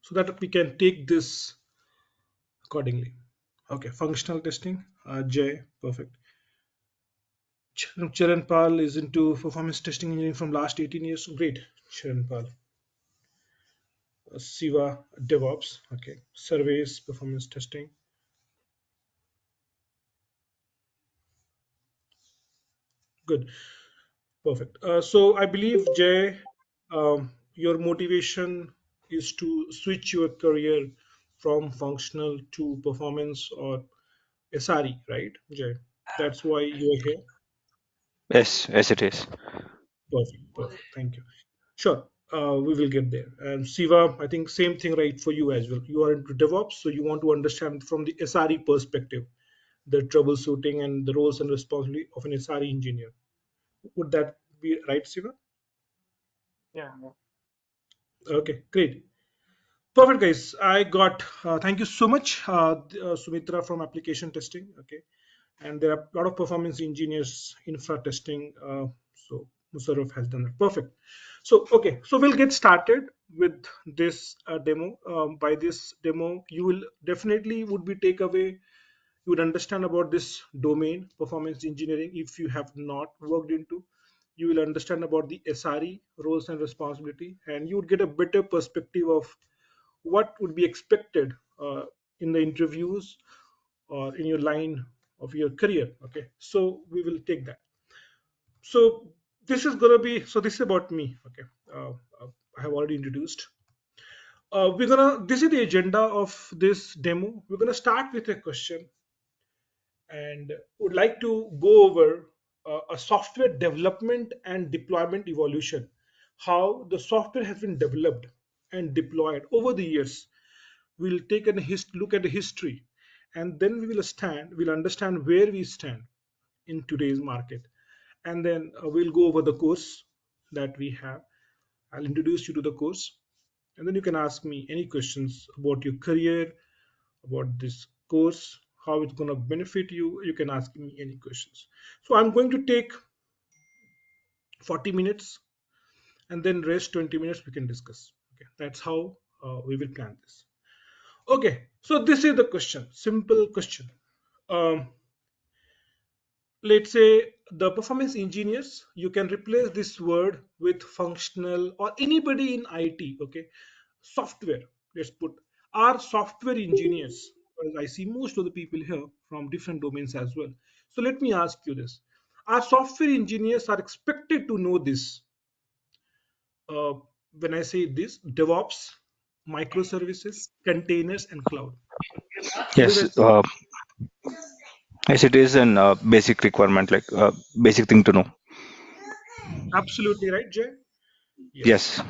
so that we can take this accordingly. Okay, functional testing. Jay, perfect. Charan Pal is into performance testing engineering from last 18 years. Great, Charan Pal. Siva, DevOps. Okay, surveys, performance testing. Good, perfect. So I believe Jay, your motivation is to switch your career from functional to performance or SRE, right, Jay? That's why you are here. Yes, yes, it is. Perfect, perfect. Thank you. Sure, we will get there. And Siva, I think same thing right for you as well. You are into DevOps, so you want to understand from the SRE perspective, the troubleshooting and the roles and responsibility of an SRE engineer. Would that be right, Siva? Yeah, yeah. Okay, great. Perfect, guys. I got, thank you so much, Sumitra from application testing. Okay. And there are a lot of performance engineers, infra testing. So Musarraf has done that. Perfect. So, okay. So we'll get started with this demo. By this demo, you will definitely would be take away, you would understand about this domain, performance engineering. If you have not worked into, you will understand about the SRE roles and responsibility, and you would get a better perspective of what would be expected in the interviews or in your line of your career. Okay, so we will take that. So this is gonna be, so this is about me. Okay, uh, uh, I have already introduced. We're gonna, this is the agenda of this demo. We're gonna start with a question and would like to go over a software development and deployment evolution, how the software has been developed and deployed over the years. We'll take a look at the history, and then we'll understand where we stand in today's market, and then we'll go over the course that we have. I'll introduce you to the course, and then you can ask me any questions about your career, about this course, how it's going to benefit you. You can ask me any questions. So I'm going to take 40 minutes, and then rest 20 minutes we can discuss. Okay, that's how we will plan this. Okay, so this is the question, simple question. um, let's say the performance engineers, you can replace this word with functional or anybody in IT. Okay, software, let's put, are software engineers, because I see most of the people here from different domains as well. So let me ask you this: our software engineers are expected to know this, uh, when I say this, DevOps, microservices, containers, and cloud. What do you Yes, guys think? yes, it is an basic requirement, like basic thing to know. Absolutely right, Jay. Yes. Yes,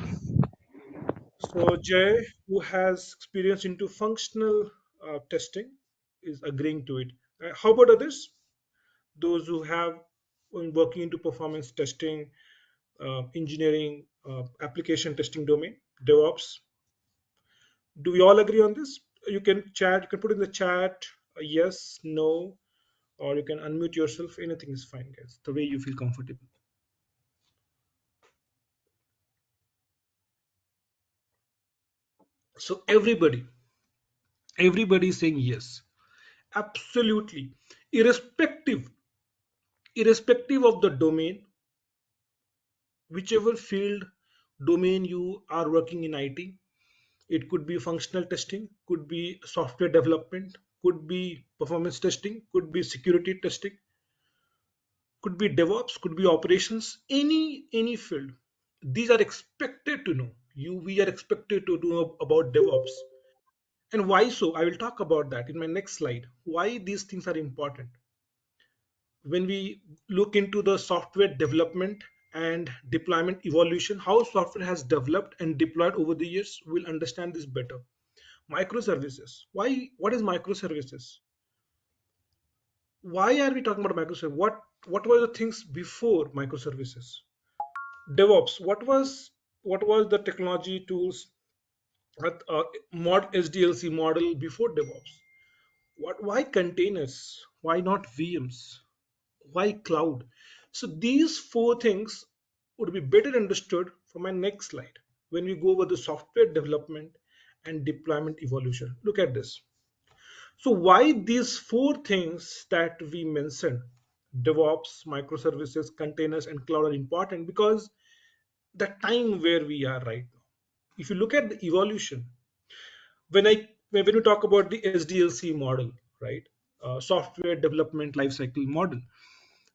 So Jay, who has experience into functional testing, is agreeing to it. How about others? Those who have been working into performance testing, engineering, application testing domain, DevOps. Do we all agree on this? You can chat. You can put in the chat yes, no, or you can unmute yourself. Anything is fine, guys. The way you feel comfortable. So everybody is saying yes. Absolutely, irrespective irrespective of the domain, whichever field domain you are working in IT, it could be functional testing, could be software development, could be performance testing, could be security testing, could be DevOps, could be operations, any field. These are expected to know. We are expected to know about DevOps. And why so? I will talk about that in my next slide. Why these things are important. When we look into the software development and deployment evolution, how software has developed and deployed over the years, we'll understand this better. Microservices. What is microservices? Why are we talking about microservices? What were the things before microservices? DevOps. What was the technology tools at SDLC model before DevOps? Why containers? Why not VMs? Why cloud? So these four things would be better understood from my next slide when we go over the software development and deployment evolution. Look at this. So why these four things that we mentioned, DevOps, microservices, containers, and cloud are important? Because the time where we are right now. If you look at the evolution, when we talk about the SDLC model, right, software development lifecycle model,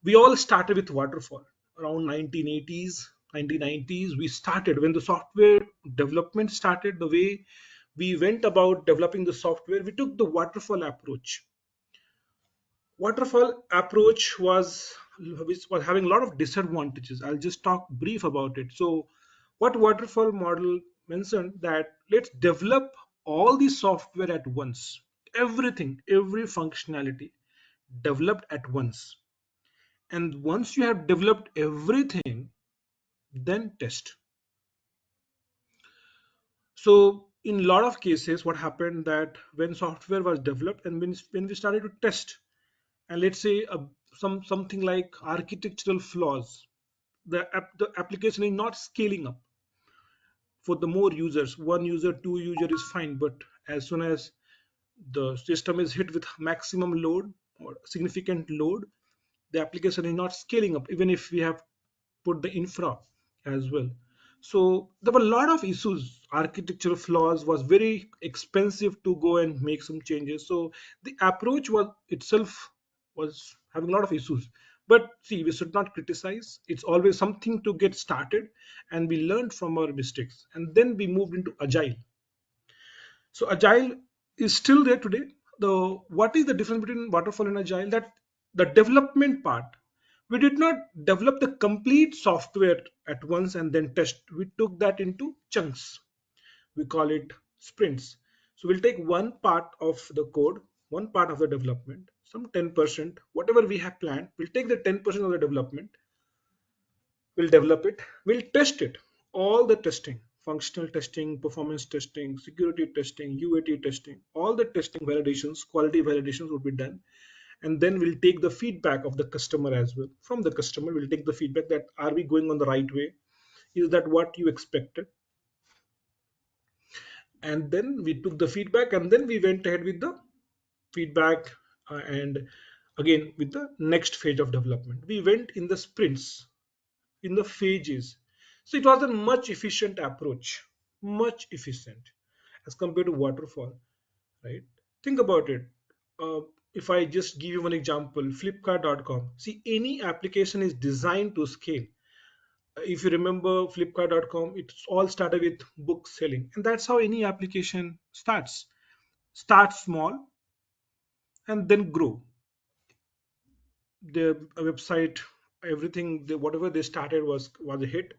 we all started with waterfall around 1980s, 1990s. We started when the software development started. The way we went about developing the software, we took the waterfall approach was which was having a lot of disadvantages. I'll just talk brief about it. So what waterfall model mentioned that let's develop all the software at once, everything, every functionality developed at once, and once you have developed everything, then test. So in a lot of cases what happened that when software was developed and when we started to test, and let's say something like architectural flaws, the application is not scaling up for the more users. One user, two user is fine, but as soon as the system is hit with maximum load or significant load, the application is not scaling up even if we have put the infra as well. So there were a lot of issues. Architectural flaws was very expensive to go and make some changes. So the approach was itself was having a lot of issues. But see, we should not criticize. It's always something to get started, and we learned from our mistakes. And then we moved into agile. So agile is still there today. The what is the difference between waterfall and agile? That the development part, we did not develop the complete software at once and then test. We took that into chunks. We call it sprints. So we'll take one part of the code, one part of the development, some 10%, whatever we have planned. We'll take the 10% of the development, we'll develop it, we'll test it, all the testing, functional testing, performance testing, security testing, UAT testing, all the testing validations, quality validations would be done. And then we'll take the feedback of the customer as well. From the customer we'll take the feedback that are we going on the right way, is that what you expected. And then we took the feedback and then we went ahead with the feedback, and again with the next phase of development we went in the sprints, in the phases. So it was a much efficient approach, much efficient as compared to waterfall, right? Think about it. Uh, if I just give you one example, Flipkart.com. See, any application is designed to scale. If you remember Flipkart.com, it all started with book selling, and that's how any application starts. Start small and then grow. Their website, everything, whatever they started was a hit,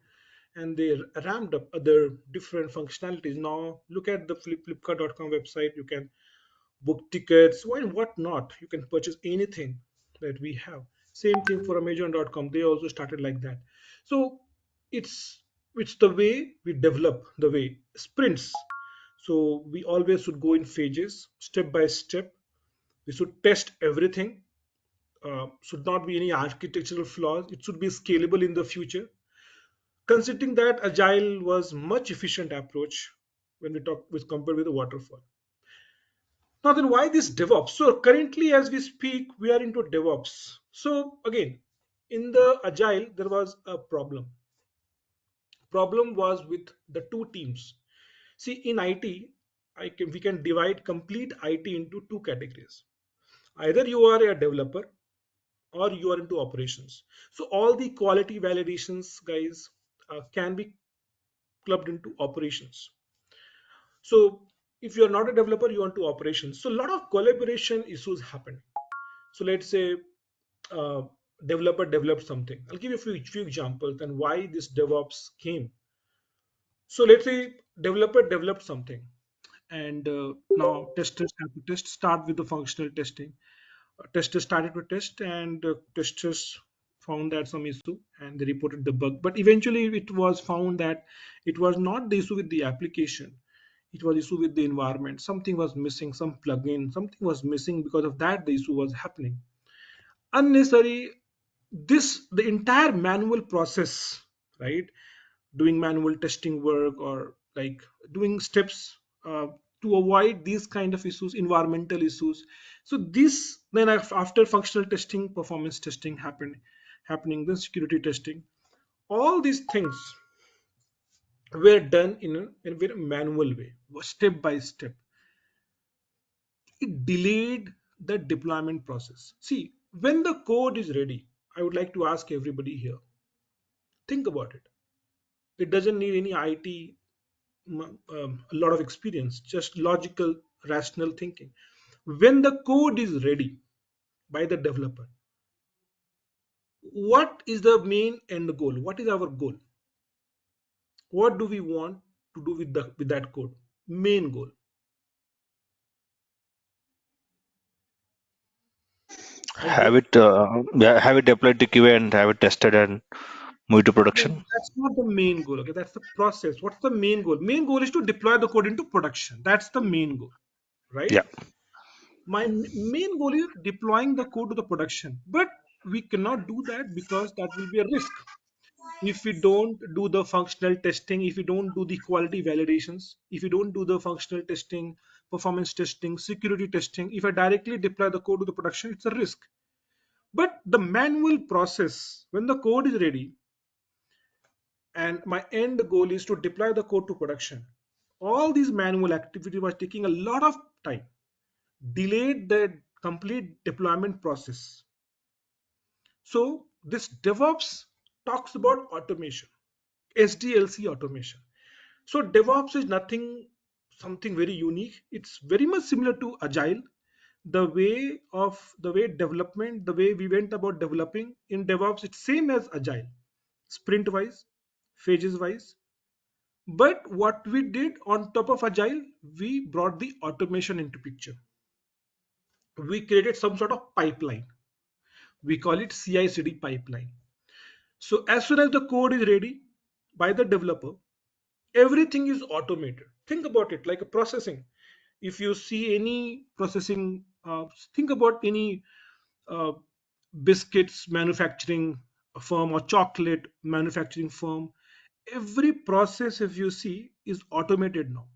and they ramped up other different functionalities. Now look at the Flipkart.com website. You can book tickets, why what not, you can purchase anything that we have. Same thing for Amazon.com, they also started like that. So it's it's the way we develop, the way sprints. So we always should go in phases, step by step. We should test everything. Should not be any architectural flaws. It should be scalable in the future. Considering that agile was much efficient approach when we talk with compared with the waterfall. Now then, why this DevOps? So currently, as we speak, we are into DevOps. So again, in the agile, there was a problem. Problem was with the two teams. See, in IT, we can divide complete IT into two categories. Either you are a developer or you are into operations. So all the quality validations, guys, can be clubbed into operations. So if you're not a developer, you want to operations. So a lot of collaboration issues happen. So let's say uh, developer developed something. I'll give you a few examples and why this DevOps came. So let's say developer developed something, and now testers have to test. Start with the functional testing. Testers started to test, and testers found that some issue, and they reported the bug. But eventually, it was found that it was not the issue with the application. It was issue with the environment. Something was missing, some plugin, something was missing. Because of that, the issue was happening. Unnecessary, this the entire manual process, right? Doing manual testing work or like doing steps uh, to avoid these kind of issues, environmental issues. So this then after functional testing, performance testing happening, then security testing, all these things were done in a very manual way, step by step. It delayed the deployment process. See, when the code is ready, I would like to ask everybody here, think about it. It doesn't need any IT, a lot of experience, just logical, rational thinking. When the code is ready by the developer, what is the main end goal? What is our goal? What do we want to do with that code? Main goal. Have Okay. it, yeah, have it deployed to QA and have it tested and moved to No, production. that's not the main goal. Okay, that's the process. What's the main goal? Main goal is to deploy the code into production. That's the main goal, right? Yeah. My main goal is deploying the code to the production, but we cannot do that because that will be a risk. If we don't do the functional testing, if we don't do the quality validations, if we don't do the functional testing, performance testing, security testing, if I directly deploy the code to the production, it's a risk. But the manual process, when the code is ready and my end goal is to deploy the code to production, all these manual activity was taking a lot of time, delayed the complete deployment process. So this DevOps talks about automation, SDLC automation. So DevOps is nothing, something very unique. It's very much similar to Agile. The way development, the way we went about developing in DevOps, it's same as Agile, sprint wise, phases wise. But what we did on top of Agile, we brought the automation into picture. We created some sort of pipeline. We call it CI/CD pipeline. So as soon as the code is ready by the developer, everything is automated. Think about it like a processing. If you see any processing, think about any uh, biscuits manufacturing firm or chocolate manufacturing firm. Every process, if you see, is automated now.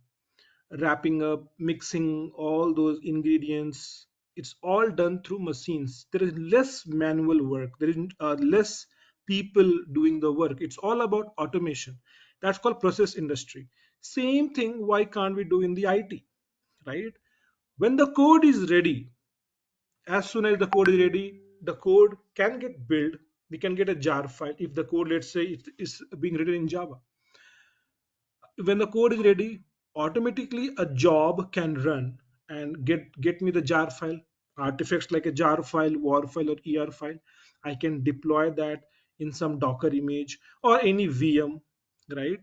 Wrapping up, mixing all those ingredients, it's all done through machines. There is less manual work, there is less people doing the work. It's all about automation. That's called process industry. Same thing, why can't we do in the IT, right? When the code is ready, as soon as the code is ready, the code can get built. We can get a jar file. If the code, let's say, it is being written in Java, when the code is ready, automatically a job can run and get me the jar file, artifacts like a jar file, war file, or er file. I can deploy that in some docker image or any VM, right?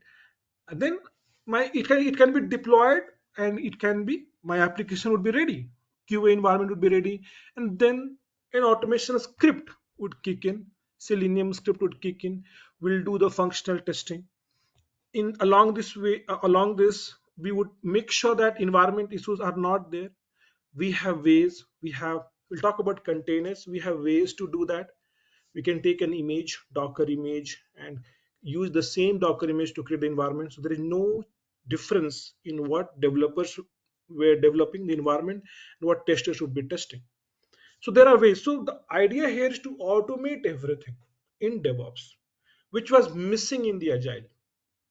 And then it can be deployed, and it can be, my application would be ready, QA environment would be ready, and then an automation script would kick in, Selenium script would kick in, will do the functional testing. In along this way, along this, we would make sure that environment issues are not there. We have ways, we'll talk about containers, we have ways to do that. We can take an image, docker image, and use the same docker image to create the environment. So there is no difference in what developers were developing the environment and what testers would be testing. So there are ways. So the idea here is to automate everything in DevOps, which was missing in the Agile.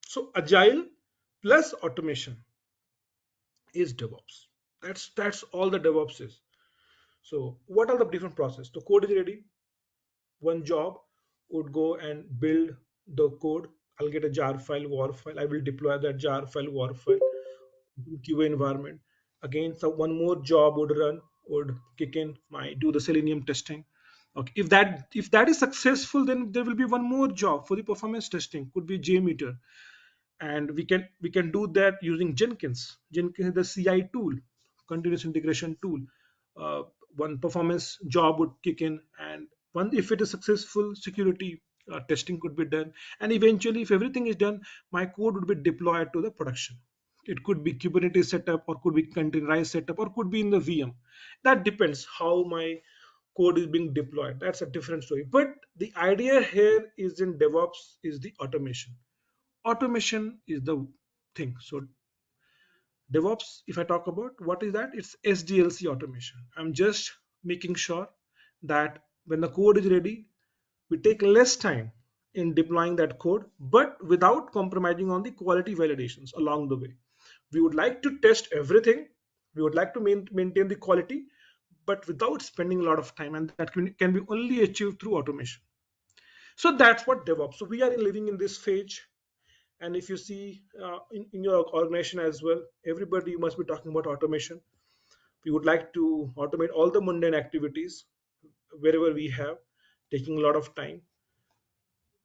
So Agile plus automation is DevOps. That's all the DevOps is. So what are the different process? The code is ready. One job would go and build the code. I'll get a jar file, war file. I will deploy that jar file, war file to QA environment. Again, so one more job would run, would kick in, my do the Selenium testing. Okay, if that is successful, then there will be one more job for the performance testing. Could be Jmeter, and we can do that using Jenkins is the CI tool, continuous integration tool. uh, One performance job would kick in, and one, if it is successful, security testing could be done, and eventually, if everything is done, my code would be deployed to the production. It could be Kubernetes setup, or could be containerized setup, or could be in the VM. That depends how my code is being deployed. That's a different story, but the idea here is in DevOps is the automation. Automation is the thing. So DevOps, if I talk about what is that, it's SDLC automation. I'm just making sure that when the code is ready, we take less time in deploying that code, but without compromising on the quality validations along the way. We would like to test everything, we would like to maintain the quality, but without spending a lot of time, and that can be only achieved through automation. So that's what DevOps. So we are living in this phase. And if you see in your organization as well, everybody must be talking about automation. We would like to automate all the mundane activities wherever we have, taking a lot of time.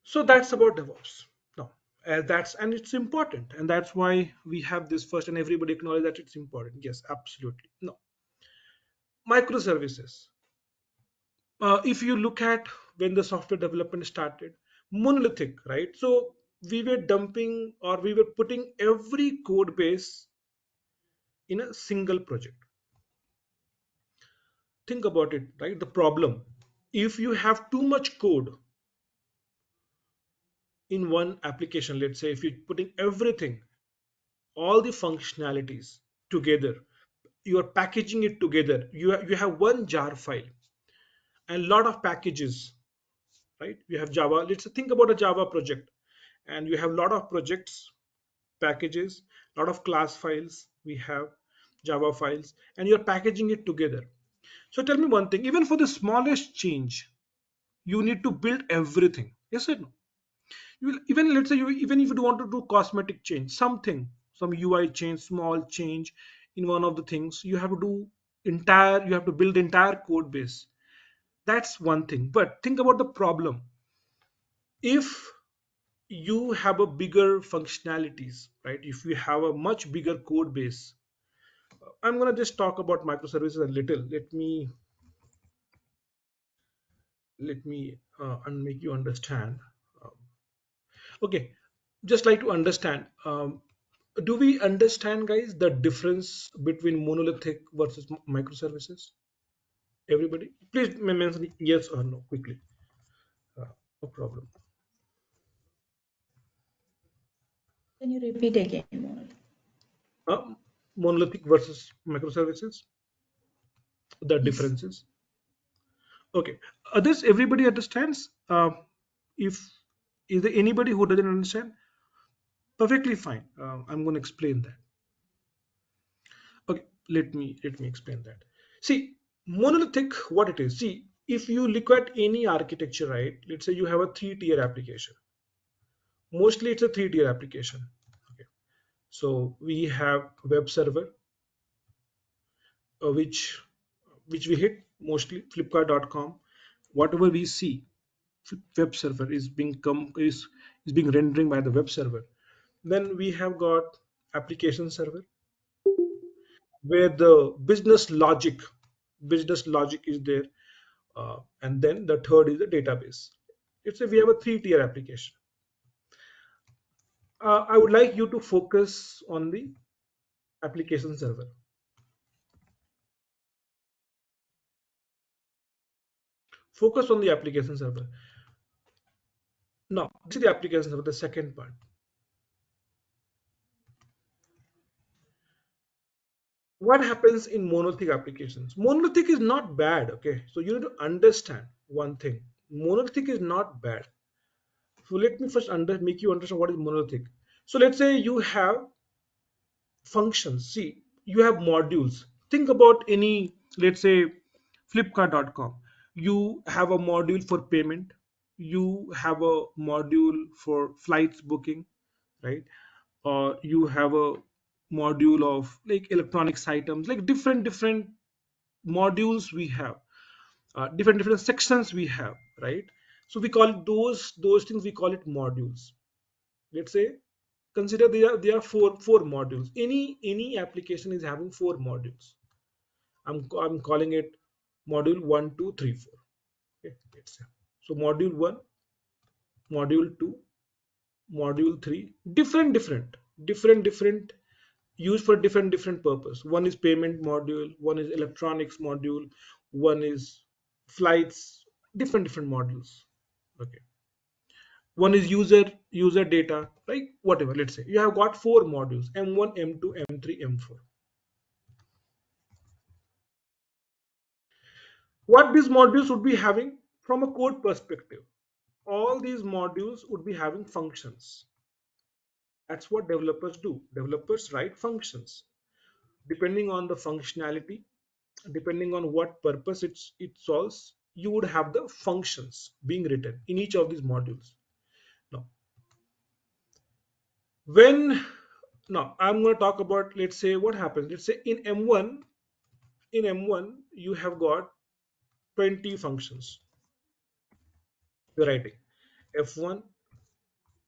So that's about DevOps. No, that's and it's important, and that's why we have this first, and everybody acknowledge that it's important. Yes, absolutely. No, microservices. If you look at when the software development started, monolithic, right? So we were dumping or we were putting every code base in a single project. Think about it, right? The problem, if you have too much code in one application, let's say if you're putting everything, all the functionalities together, you are packaging it together, you have one jar file and lot of packages, right? You have Java, let's think about a Java project, and you have a lot of projects, packages, a lot of class files, we have Java files, and you're packaging it together. So tell me one thing, even for the smallest change, you need to build everything. Yes or no? You will, even let's say you even if you want to do cosmetic change, something, some UI change, small change in one of the things, you have to do entire, you have to build entire code base. That's one thing. But think about the problem. If you have a bigger functionalities, right? If you have a much bigger code base, I'm gonna just talk about microservices a little. Let me and make you understand. Um, Okay, just like to understand. Do we understand, guys, the difference between monolithic versus microservices? Everybody, please mention yes or no quickly. Uh, no problem. Can you repeat again, Monal? Uh, Monolithic versus microservices, the Yes. differences. Okay, others, everybody understands. If is there anybody who doesn't understand? Perfectly fine. I'm going to explain that. Okay, let me explain that. See, monolithic, what it is. See, if you look at any architecture, right? Let's say you have a three-tier application. Mostly, it's a three-tier application. Okay, so we have web server, which we hit mostly Flipkart.com. Whatever we see, web server is being rendering by the web server. Then we have got application server, where the business logic is there, and then the third is the database. Let's say we have a three-tier application. I would like you to focus on the application server. Focus on the application server. Now, this is the application server, the second part. What happens in monolithic applications? Monolithic is not bad, okay? So you need to understand one thing. Monolithic is not bad. So let me first make you understand what is monolithic. So let's say you have functions. See, you have modules. Think about any, let's say, Flipkart.com. You have a module for payment. You have a module for flights booking, right? Or you have a module of like electronics items, like different modules we have, different sections we have, right? So we call it those things, we call it modules. Let's say consider there are four modules. Any application is having four modules. I'm calling it module 1, 2, 3, 4. Okay, let's say. So module 1, module 2, module 3, different used for different purpose. One is payment module, one is electronics module, one is flights, different modules. Okay. One is user data, like whatever. Let's say you have got four modules: M1, M2, M3, M4. What these modules would be having from a code perspective? All these modules would be having functions. That's what developers do. Developers write functions. Depending on the functionality, depending on what purpose it solves, you would have the functions being written in each of these modules. Now, when now I'm going to talk about, let's say, what happens. Let's say in M1 you have got 20 functions you're writing: F1,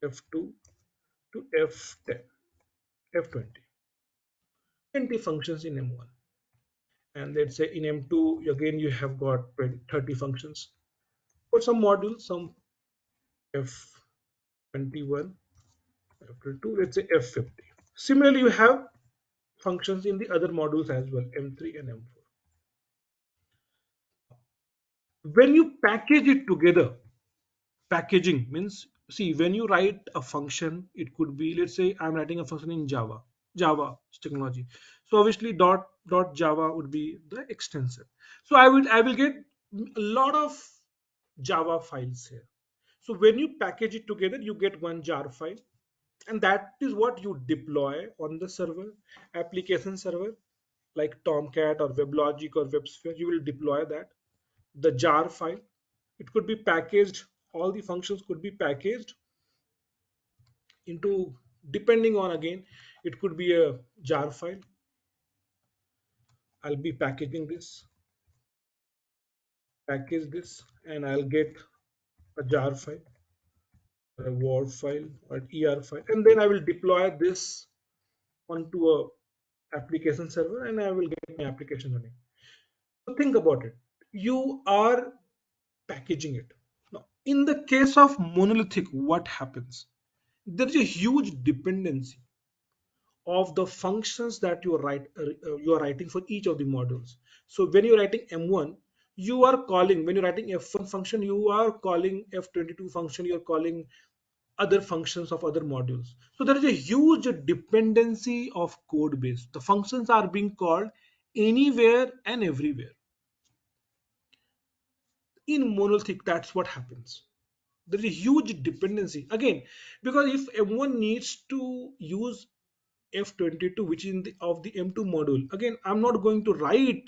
F2 to F10, F20. 20 functions in M1. And let's say in M2 again you have got 30 functions. For some modules, some F21, F22, let's say F50. Similarly, you have functions in the other modules as well, M3 and M4. When you package it together, packaging means, see, when you write a function, it could be, let's say I'm writing a function in Java technology. So obviously dot Java would be the extension. So I will get a lot of Java files here. So when you package it together, you get one jar file, and that is what you deploy on the server, application server, like Tomcat or WebLogic or WebSphere. You will deploy that, the jar file. It could be packaged. All the functions could be packaged into, depending on, again, it could be a jar file. I'll be package this, and I'll get a jar file, a word file, or an ER file, and then I will deploy this onto a application server, and I will get my application running. So think about it. You are packaging it. Now, in the case of monolithic, what happens? There is a huge dependency of the functions that you are writing for each of the modules. So when you're writing M1, you are calling, when you're writing F1 function, you are calling F22 function, you're calling other functions of other modules. So there is a huge dependency of code base. The functions are being called anywhere and everywhere. In monolithic, that's what happens. There is a huge dependency again, because if M1 needs to use F22, which is in the M2 module, again, I'm not going to write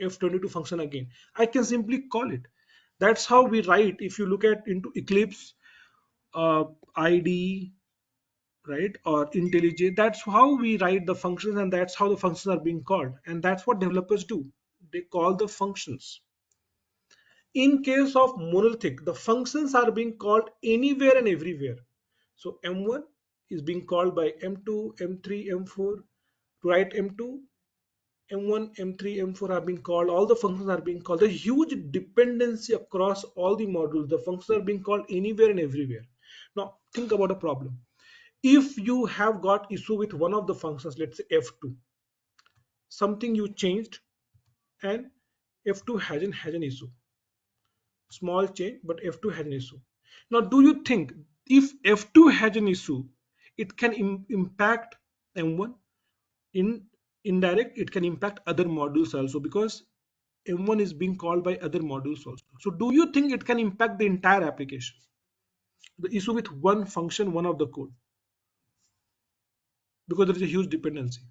F22 function again. I can simply call it. That's how we write. If you look at into Eclipse, IDE, right, or IntelliJ, that's how we write the functions, and that's how the functions are being called. And that's what developers do. They call the functions. In case of monolithic, the functions are being called anywhere and everywhere. So M1 is being called by M2, M3, M4. To write M2, M1, M3, M4 are being called. All the functions are being called. There's huge dependency across all the modules. The functions are being called anywhere and everywhere. Now think about a problem. If you have got issue with one of the functions, let's say F2, something you changed, and F2 has an issue. Small change, but F2 has an issue. Now, do you think if F2 has an issue, it can impact M1? In indirect, it can impact other modules also, because M1 is being called by other modules also. So do you think it can impact the entire application? The issue with one function, one of the code, because there is a huge dependency.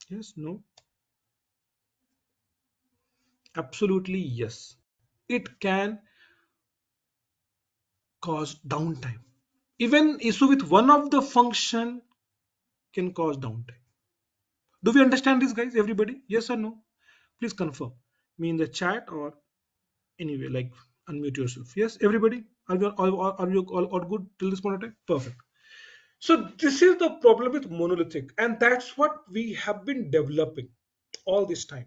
Yes, no, absolutely yes. It can cause downtime. Even issue with one of the function can cause downtime. Do we understand this, guys? Everybody? Yes or no? Please confirm me in the chat, or anyway, like, unmute yourself. Yes, everybody? Are you all good till this point of time? Perfect. So this is the problem with monolithic, and that's what we have been developing all this time.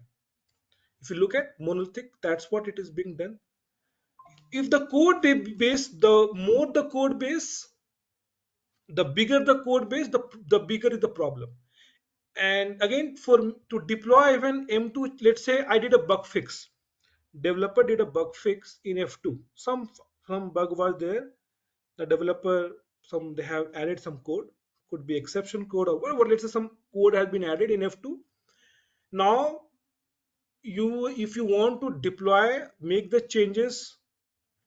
If you look at monolithic, that's what it is being done. If the code base, the more the code base, the bigger the code base, the bigger is the problem. And again, for to deploy even M2, let's say I did a bug fix. Developer did a bug fix in F2. Some some bug was there. The developer, some they have added some code, could be exception code or whatever. Let's say some code has been added in F2. Now you, if you want to deploy, make the changes,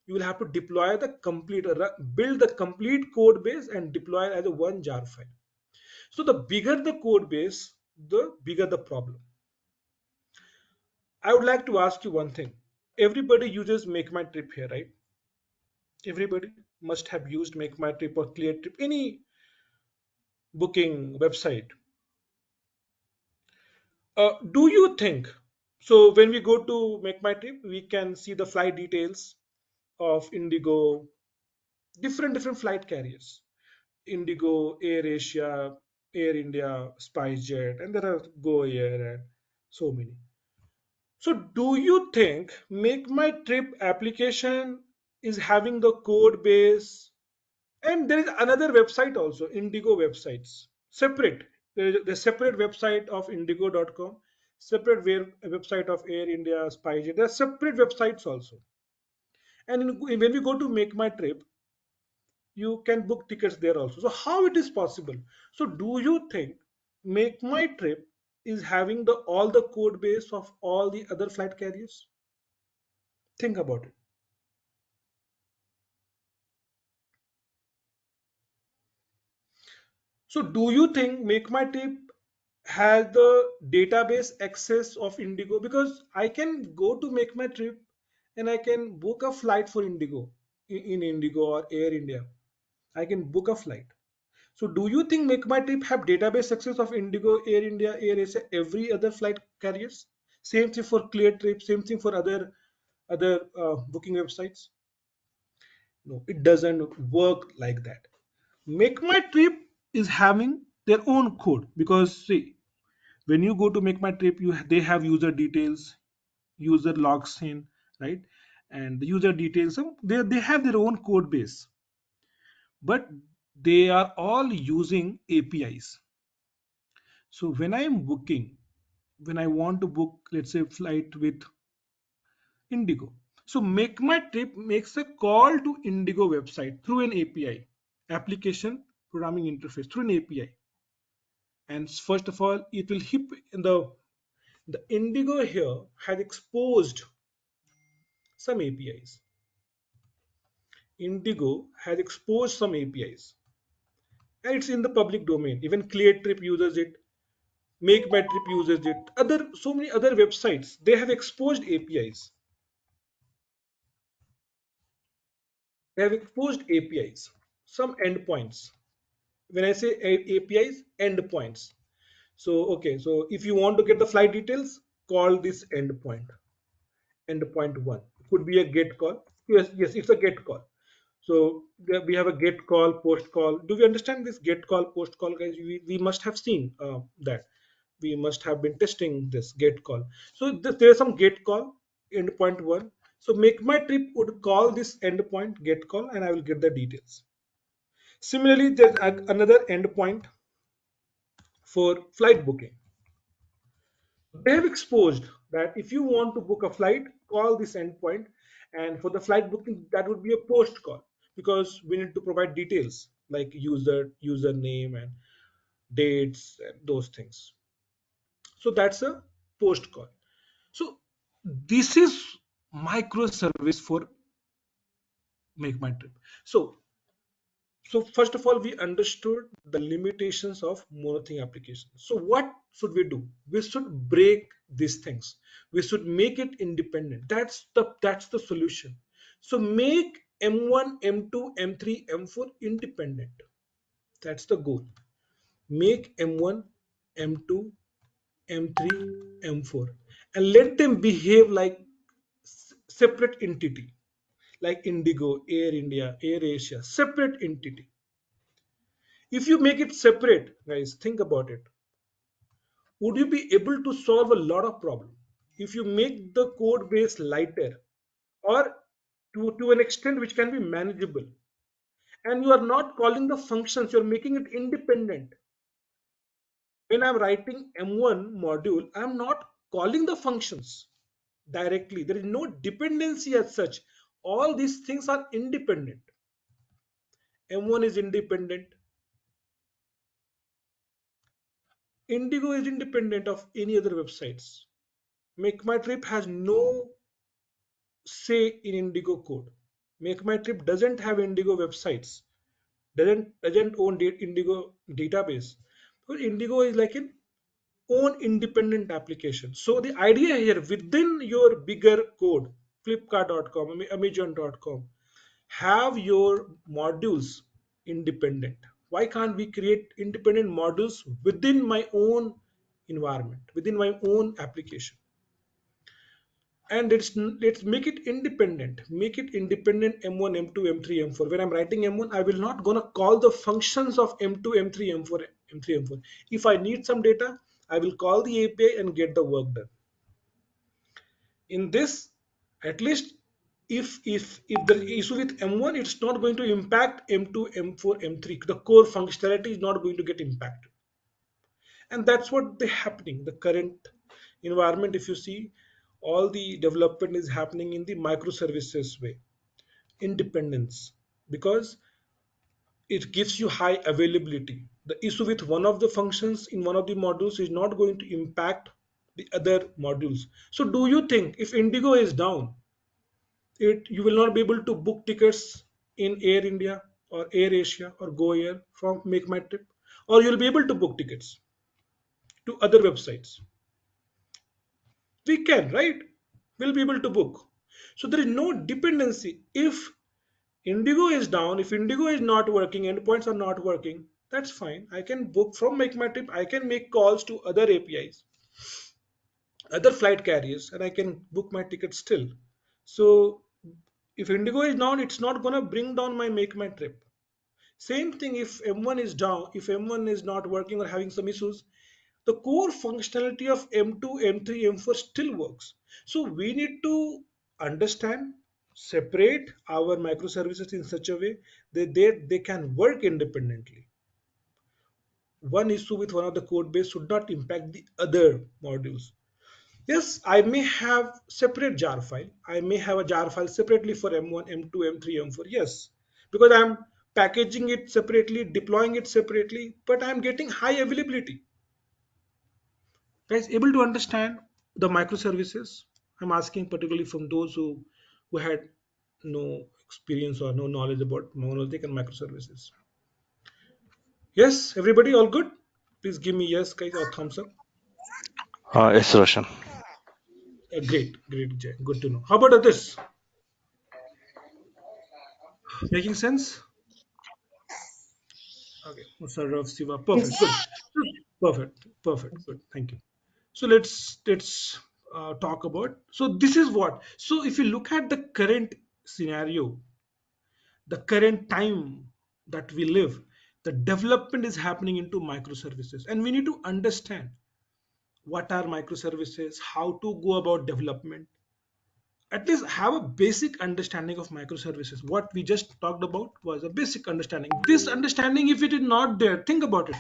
you will have to deploy the complete, build the complete code base and deploy it as a one jar file. So the bigger the code base, the bigger the problem. I would like to ask you one thing. Everybody uses Make My Trip here, right? Everybody must have used Make My Trip or Clear Trip, any booking website. Do you think so? When we go to Make My Trip, we can see the flight details of Indigo, different flight carriers. Indigo, Air Asia, Air India, SpiceJet, and there are Go Air and so many. So, do you think Make My Trip application is having the code base? And there is another website also, Indigo websites, separate. There's separate website of Indigo.com, separate website of Air India, SpiceJet. There are separate websites also. And when we go to Make My Trip, you can book tickets there also. So how it is possible? So do you think Make My Trip is having the all the code base of all the other flight carriers? Think about it. So do you think Make My Trip has the database access of Indigo? Because I can go to Make My Trip and I can book a flight for Indigo in Indigo or Air India. I can book a flight. So do you think Make My Trip have database access of Indigo, Air India, Air Asia, every other flight carriers? Same thing for Clear Trip, same thing for other booking websites. No, it doesn't work like that. Make My Trip is having their own code because see, when you go to Make My Trip, they have user details, user logs in, right? And the user details, so they have their own code base, but they are all using APIs. So when I am booking, when I want to book, let's say, flight with Indigo, so Make My Trip makes a call to Indigo website through an API, application programming interface through an API. And first of all, it will hip in the Indigo here has exposed some APIs. Indigo has exposed some APIs, and it's in the public domain. Even ClearTrip uses it. Make My Trip uses it. So many other websites, they have exposed APIs. They have exposed APIs, some endpoints. When I say APIs, endpoints. So, okay, so if you want to get the flight details, call this endpoint. Endpoint one could be a get call. Yes, it's a get call. So we have a get call, post call. Do we understand this get call, post call, guys? We must have seen that. We must have been testing this get call. So there is some get call, endpoint one. So Make My Trip would call this endpoint get call, and I will get the details. Similarly, there's another endpoint for flight booking. They have exposed that if you want to book a flight, call this endpoint, and for the flight booking, that would be a post call because we need to provide details like username and dates and those things. So that's a post call. So this is microservice for Make My Trip. So first of all, we understood the limitations of monothing applications. So what should we do? We should break these things. We should make it independent. That's the solution. So make M1, M2, M3, M4 independent. That's the goal. Make M1, M2, M3, M4, and let them behave like separate entity, like Indigo, Air India, Air Asia, separate entity. If you make it separate, guys, think about it. Would you be able to solve a lot of problems if you make the code base lighter or to an extent which can be manageable? And you are not calling the functions, you're making it independent. When I'm writing M1 module, I'm not calling the functions directly. There is no dependency as such All these things are independent. M1 is independent. Indigo is independent of any other websites. Make My Trip has no say in Indigo code. Make My Trip doesn't have Indigo websites, doesn't own Indigo database. So Indigo is like an own independent application. So the idea here within your bigger code, Flipkart.com, Amazon.com, have your modules independent. Why can't we create independent modules within my own environment, within my own application? And let's make it independent. Make it independent M1, M2, M3, M4. When I'm writing M1, I will not gonna call the functions of M2, M3, M4, M3, M4. If I need some data, I will call the API and get the work done. In this, at least if the issue with M1, it's not going to impact M2, M4, M3. The core functionality is not going to get impacted. And that's what the happening. The current environment, if you see, all the development is happening in the microservices way, independence, because it gives you high availability. The issue with one of the functions in one of the modules is not going to impact the other modules. So do you think if Indigo is down, it you will not be able to book tickets in Air India or Air Asia or Go Air from Make My Trip, or you'll be able to book tickets to other websites? We can, right? We'll be able to book. So there is no dependency. If Indigo is down, if Indigo is not working, endpoints are not working, that's fine. I can book from Make My Trip. I can make calls to other APIs, other flight carriers, and I can book my ticket still. So if Indigo is down, it's not gonna bring down my Make My Trip. Same thing if M1 is down, if M1 is not working or having some issues, the core functionality of M2, M3, M4 still works. So we need to understand, separate our microservices in such a way that they can work independently. One issue with one of the code base should not impact the other modules. Yes, I may have separate jar file. I may have a jar file separately for M1, M2, M3, M4. Yes, because I'm packaging it separately, deploying it separately, but I'm getting high availability. Guys, able to understand the microservices? I'm asking particularly from those who had no experience or no knowledge about monolithic and microservices. Yes, everybody all good? Please give me yes, guys, or thumbs up. Yes, Roshan. Great, Jay. Good to know. How about this? Making sense? Okay, Musarraf Siva. Perfect. Yes. Good. Perfect. Good. Thank you. So let's talk about. So this is what. So if you look at the current scenario, the current time that we live, the development is happening into microservices, and we need to understand what are microservices, how to go about development, at least have a basic understanding of microservices. What we just talked about was a basic understanding. This understanding, if it is not there, think about it.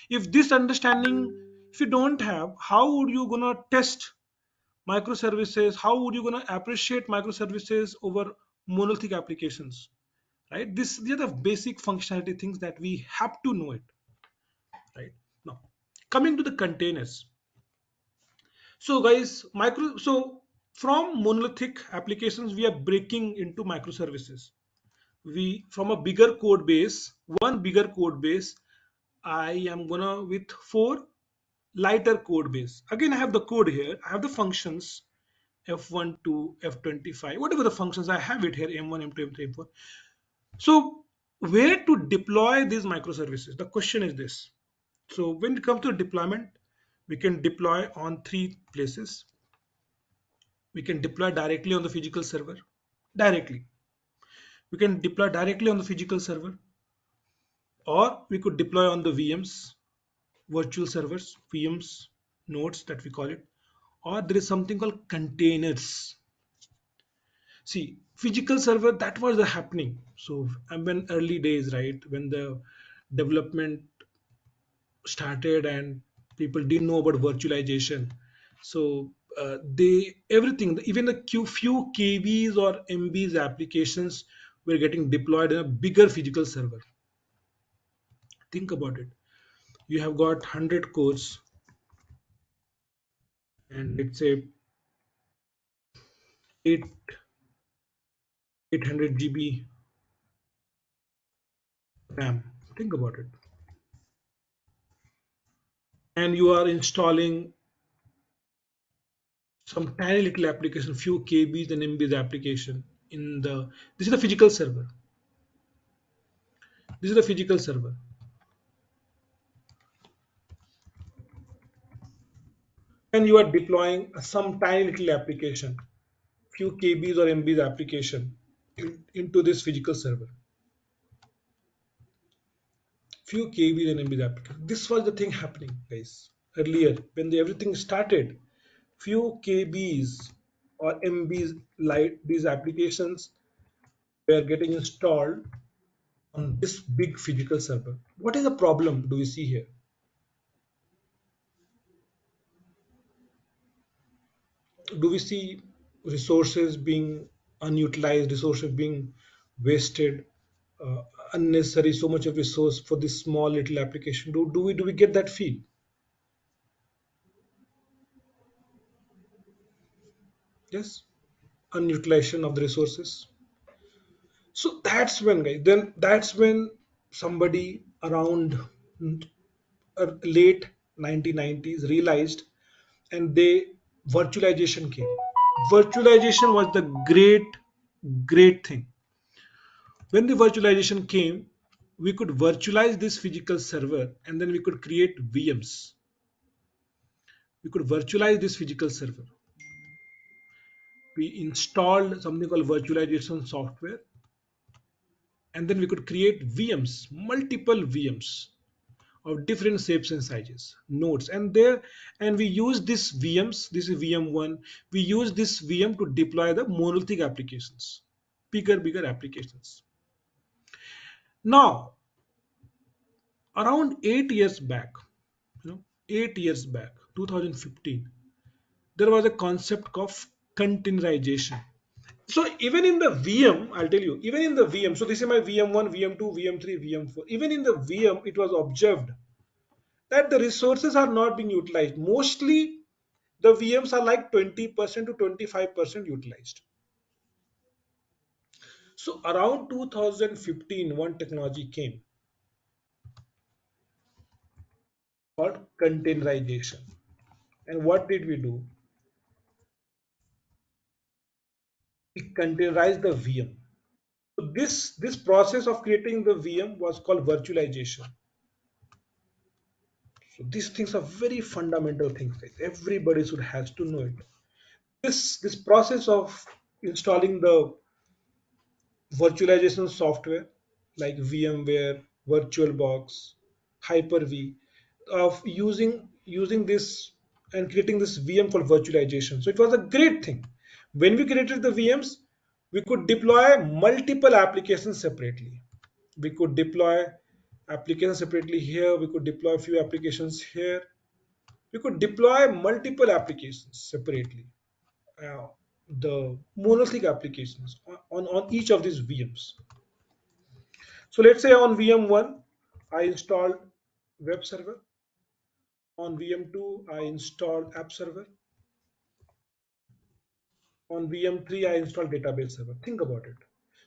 If this understanding, if you don't have, how would you gonna test microservices? How would you gonna appreciate microservices over monolithic applications? Right? These are the basic functionality things that we have to know it. Right? Now, coming to the containers. So guys, from monolithic applications, we are breaking into microservices. We from a bigger code base, one bigger code base, I am gonna with four lighter code base. Again, I have the code here. I have the functions F1 to F25, whatever the functions I have it here, M1, M2, M3, M4. So where to deploy these microservices? The question is this. So when it comes to deployment, we can deploy on three places. We can deploy directly on the physical server. Directly. We can deploy directly on the physical server, or we could deploy on the VMs, virtual servers, VMs, nodes that we call it, or there is something called containers. See, physical server, that was the happening. So, and when early days, right, when the development started and people didn't know about virtualization. So they everything, even the few KBs or MBs applications were getting deployed in a bigger physical server. Think about it. You have got 100 cores and let's say 8 800 GB RAM. Think about it. And you are installing some tiny little application, few KBs and MBs application in the. This is the physical server. This is the physical server. And you are deploying some tiny little application, few KBs or MBs application into this physical server. Few KBs and MBs application. This was the thing happening, guys. Earlier, when everything started, few KBs or MBs like these applications were getting installed on this big physical server. What is the problem do we see here? Do we see resources being unutilized, resources being wasted, uh, unnecessary, so much of resource for this small little application? Do we get that feel? Yes, unutilization of the resources. So that's when, guys, then that's when somebody around late 1990s realized, and they virtualization came. Virtualization was the great thing. When the virtualization came, we could virtualize this physical server and then we could create VMs. We could virtualize this physical server. We installed something called virtualization software and then we could create VMs, multiple VMs of different shapes and sizes, nodes, and we use this VMs. This is VM1. We use this VM to deploy the monolithic applications, bigger applications. Now, around 8 years back, 8 years back, 2015, there was a concept of containerization. So even in the VM, I'll tell you, even in the VM, so this is my VM1, VM2, VM3, VM4. Even in the VM, it was observed that the resources are not being utilized. Mostly the VMs are like 20% to 25% utilized. So around 2015, one technology came called containerization. And what did we do? We containerized the VM. So this process of creating the VM was called virtualization. So these things are very fundamental things, guys. Everybody should has to know it. This process of installing the virtualization software like VMware, VirtualBox, Hyper-V, of using this and creating this VM called virtualization. So it was a great thing. When we created the VMs, we could deploy multiple applications separately. We could deploy applications separately here. We could deploy a few applications here. We could deploy multiple applications separately. Uh, the monolithic applications on each of these VMs. So let's say on VM1, I installed web server. On VM2, I installed app server. On VM3, I installed database server. Think about it.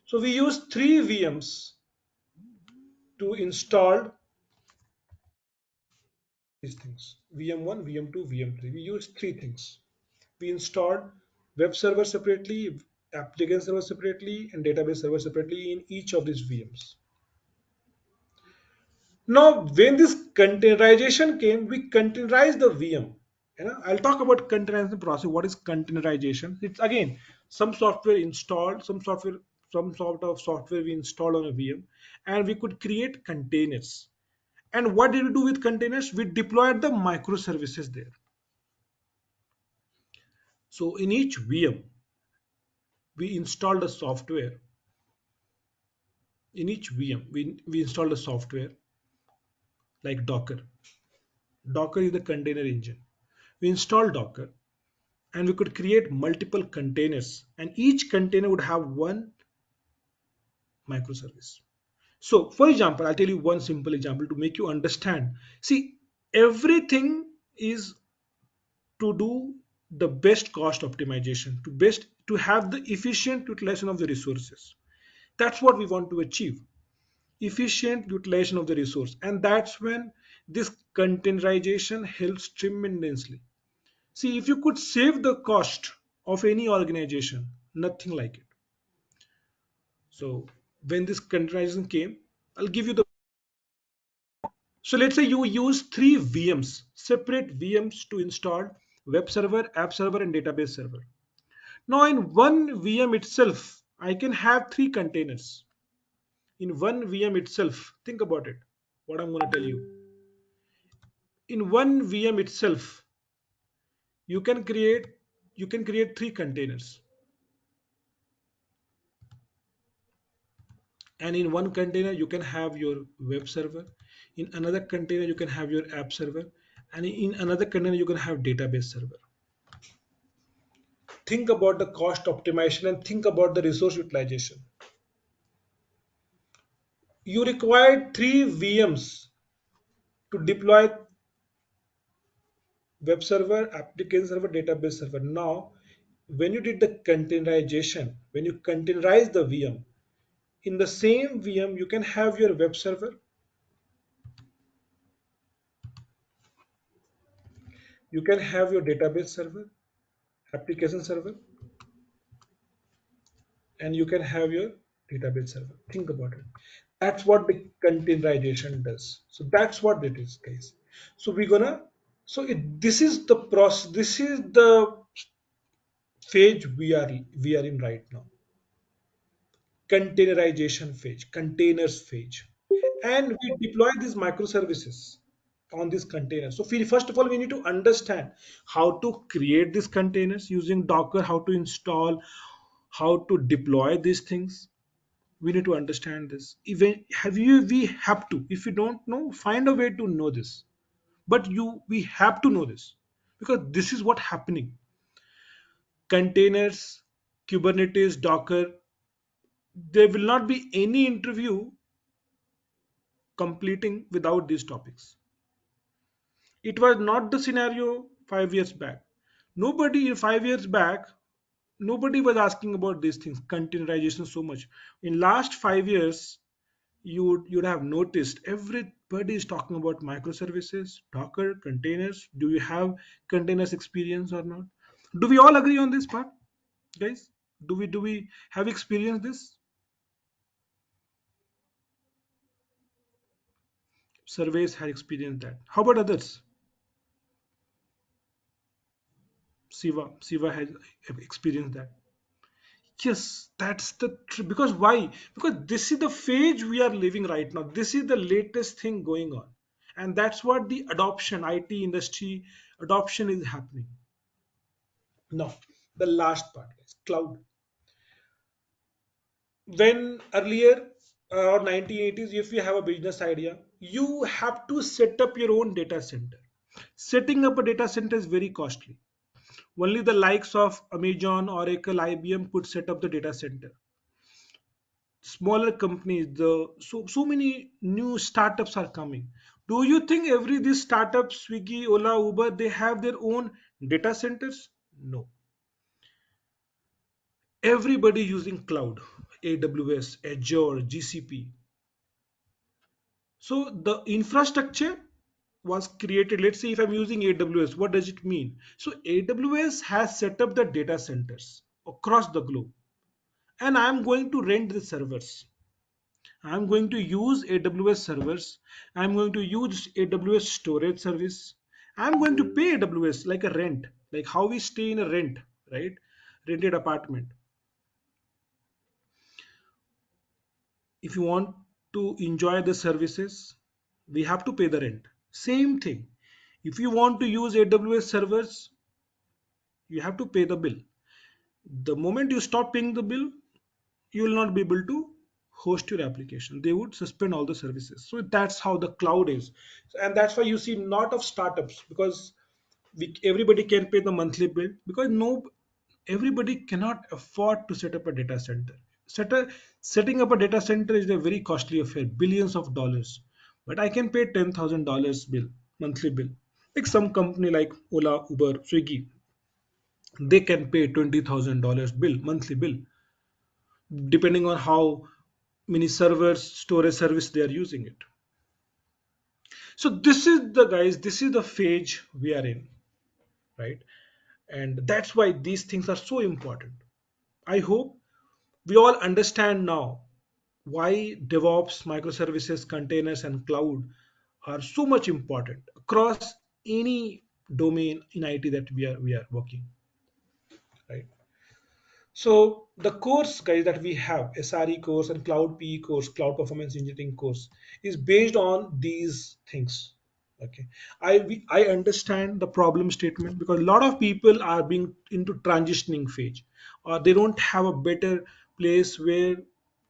So we use three VMs to install these things. VM1, VM2, VM3. We use three things. We installed web server separately, application server separately, and database server separately in each of these VMs. Now, when this containerization came, we containerized the VM. I'll talk about containerization process. What is containerization? It's again some software installed, some sort of software we installed on a VM, and we could create containers. And what did we do with containers? We deployed the microservices there. So in each VM, we installed a software. In each VM, we installed a software like Docker. Docker is the container engine. We installed Docker and we could create multiple containers, and each container would have one microservice. So, for example, I'll tell you one simple example to make you understand. See, everything is to do the best cost optimization, to have the efficient utilization of the resources. That's what we want to achieve. Efficient utilization of the resource, and that's when this containerization helps tremendously. See, if you could save the cost of any organization, nothing like it. So when this containerization came, I'll give you the. So let's say you use three VMs, separate VMs to install web server, app server, and database server. Now in one VM itself, I can have three containers. In one VM itself, think about it. What I'm going to tell you. In one VM itself, you can create three containers, and in one container you can have your web server, in another container you can have your app server, and in another container you can have database server. Think about the cost optimization and think about the resource utilization. You required three VMs to deploy web server, application server, database server. Now when you did the containerization, when you containerize the VM, in the same VM you can have your web server, you can have your database server, application server, and you can have your database server. Think about it. That's what the containerization does. So that's what it is, guys. So we're gonna. This is the process. This is the phase we are in right now. Containerization phase, containers phase, and we deploy these microservices on these containers. So first of all, we need to understand how to create these containers using Docker, how to install, how to deploy these things. We need to understand this. Even have you we have to, if you don't know, find a way to know this. But we have to know this, because this is what happening. Containers, Kubernetes, Docker, there will not be any interview completing without these topics. It was not the scenario 5 years back. Nobody in 5 years back, nobody was asking about these things, containerization so much. In last 5 years, you'd have noticed everybody is talking about microservices, Docker, containers. Do you have containers experience or not? Do we all agree on this part, guys? Do we have experienced this? Surveys had experienced that. How about others? Siva has experienced that. Yes, that's the because why? Because this is the phase we are living right now. This is the latest thing going on, and that's what the adoption, IT industry adoption is happening. Now, the last part is cloud. When earlier or 1980s, if you have a business idea, you have to set up your own data center. Setting up a data center is very costly. Only the likes of Amazon, Oracle, IBM could set up the data center. Smaller companies, so many new startups are coming. Do you think every these startups, Swiggy, Ola, Uber, they have their own data centers? No. Everybody using cloud, AWS, Azure, GCP. So the infrastructure was created. Let's say if I'm using AWS, what does it mean? So AWS has set up the data centers across the globe, and I'm going to rent the servers. I'm going to use AWS servers. I'm going to use AWS storage service. I'm going to pay AWS like a rent, like how we stay in a rent, right? Rented apartment. If you want to enjoy the services, we have to pay the rent. Same thing. If you want to use AWS servers, you have to pay the bill. The moment you stop paying the bill, you will not be able to host your application. They would suspend all the services. So that's how the cloud is. And that's why you see lot of startups, because Everybody can pay the monthly bill because no everybody cannot afford to set up a data center. Set a, Setting up a data center is a very costly affair, billions of dollars. But I can pay $10,000 bill, monthly bill. Like some company like Ola, Uber, Swiggy, they can pay $20,000 bill, monthly bill, depending on how many servers, storage service they are using it. So this is the phase we are in, right? And that's why these things are so important. I hope we all understand now why DevOps, microservices, containers, and cloud are so much important across any domain in IT that we are working, right? So the course, guys, that we have, SRE course and Cloud PE course, Cloud Performance Engineering course, is based on these things. Okay, I understand the problem statement because a lot of people are being into transitioning phase, or they don't have a better place where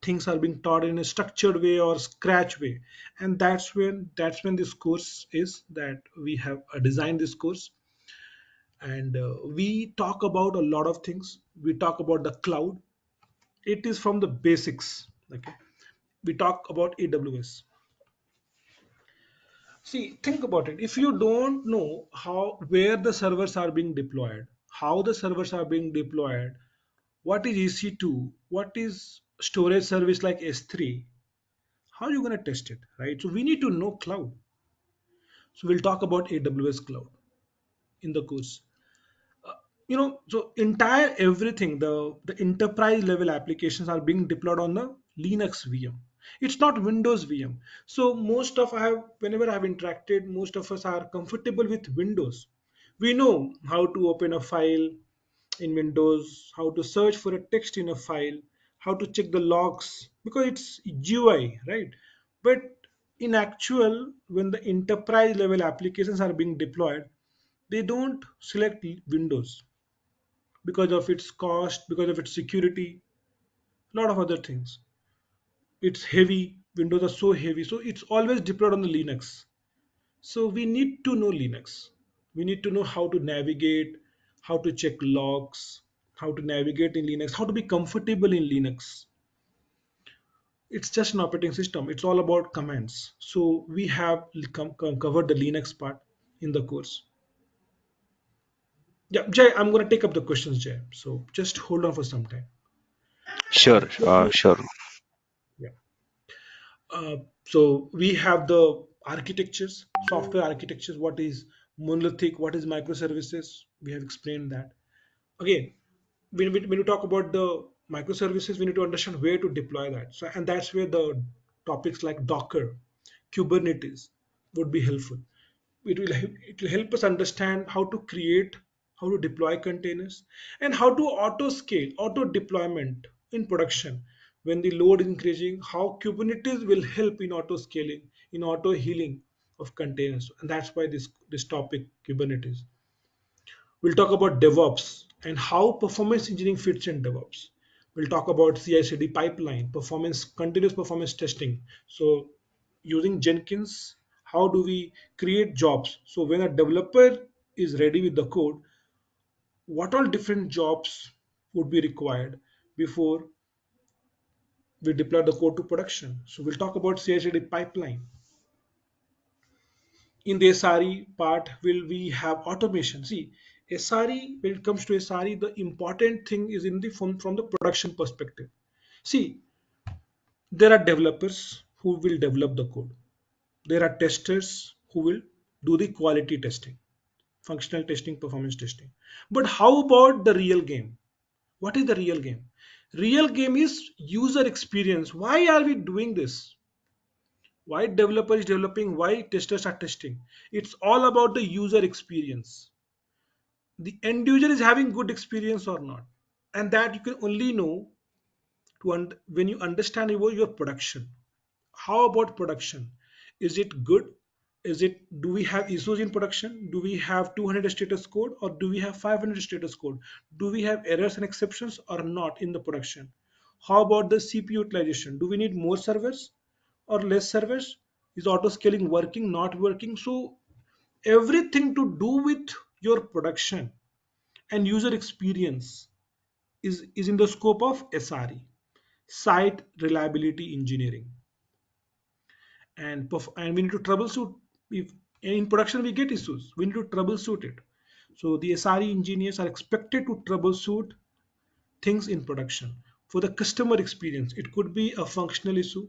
things are being taught in a structured way or scratch way, and that's when this course is that we have designed this course. And we talk about a lot of things. We talk about the cloud. It is from the basics. Okay, we talk about AWS. See, think about it. If you don't know how where the servers are being deployed, how the servers are being deployed, what is EC2, what is storage service like S3, how are you going to test it, right? So we need to know cloud. So we'll talk about AWS cloud in the course. So entire everything, the enterprise level applications are being deployed on the Linux VM. It's not Windows VM. So most of I have whenever I have interacted, most of us are comfortable with Windows. We know how to open a file in Windows, how to search for a text in a file, how to check the logs because it's GUI, right? But in actual, when the enterprise level applications are being deployed, they don't select Windows because of its cost, because of its security, a lot of other things. It's heavy. Windows are so heavy, so it's always deployed on the Linux. So we need to know Linux. We need to know how to navigate, how to check logs, how to navigate in Linux, how to be comfortable in Linux. It's just an operating system. It's all about commands. So we have covered the Linux part in the course. Yeah, Jay, I'm going to take up the questions, Jay. So just hold on for some time. Sure, sure. Yeah. Uh, so we have the architectures, software architectures. What is monolithic? What is microservices? We have explained that. Again, when you talk about the microservices, we need to understand where to deploy that. So, and that's where the topics like Docker, Kubernetes would be helpful. It will help us understand how to create, how to deploy containers, and how to auto scale, auto deployment in production when the load is increasing. How Kubernetes will help in auto scaling, in auto healing of containers, and that's why this topic Kubernetes. We'll talk about DevOps and how performance engineering fits in DevOps. We'll talk about CI/CD pipeline, continuous performance testing. So, using Jenkins, how do we create jobs? So, when a developer is ready with the code, what all different jobs would be required before we deploy the code to production? So, we'll talk about CI/CD pipeline. In the SRE part, will we have automation? See, SRE, when it comes to SRE, the important thing is in the from the production perspective. See, there are developers who will develop the code. There are testers who will do the quality testing, functional testing, performance testing. But how about the real game? What is the real game? Real game is user experience. Why are we doing this? Why developer is developing? Why testers are testing? It's all about the user experience. The end user is having good experience or not, and that you can only know when you understand your production. How about production? Is it good? Do we have issues in production? Do we have 200 status code or do we have 500 status code? Do we have errors and exceptions or not in the production? How about the CPU utilization? Do we need more servers or less servers? Is auto scaling working, not working? So everything to do with your production and user experience is in the scope of SRE, Site Reliability Engineering. And we need to troubleshoot. If in production we get issues, we need to troubleshoot it. So the SRE engineers are expected to troubleshoot things in production. For the customer experience, it could be a functional issue.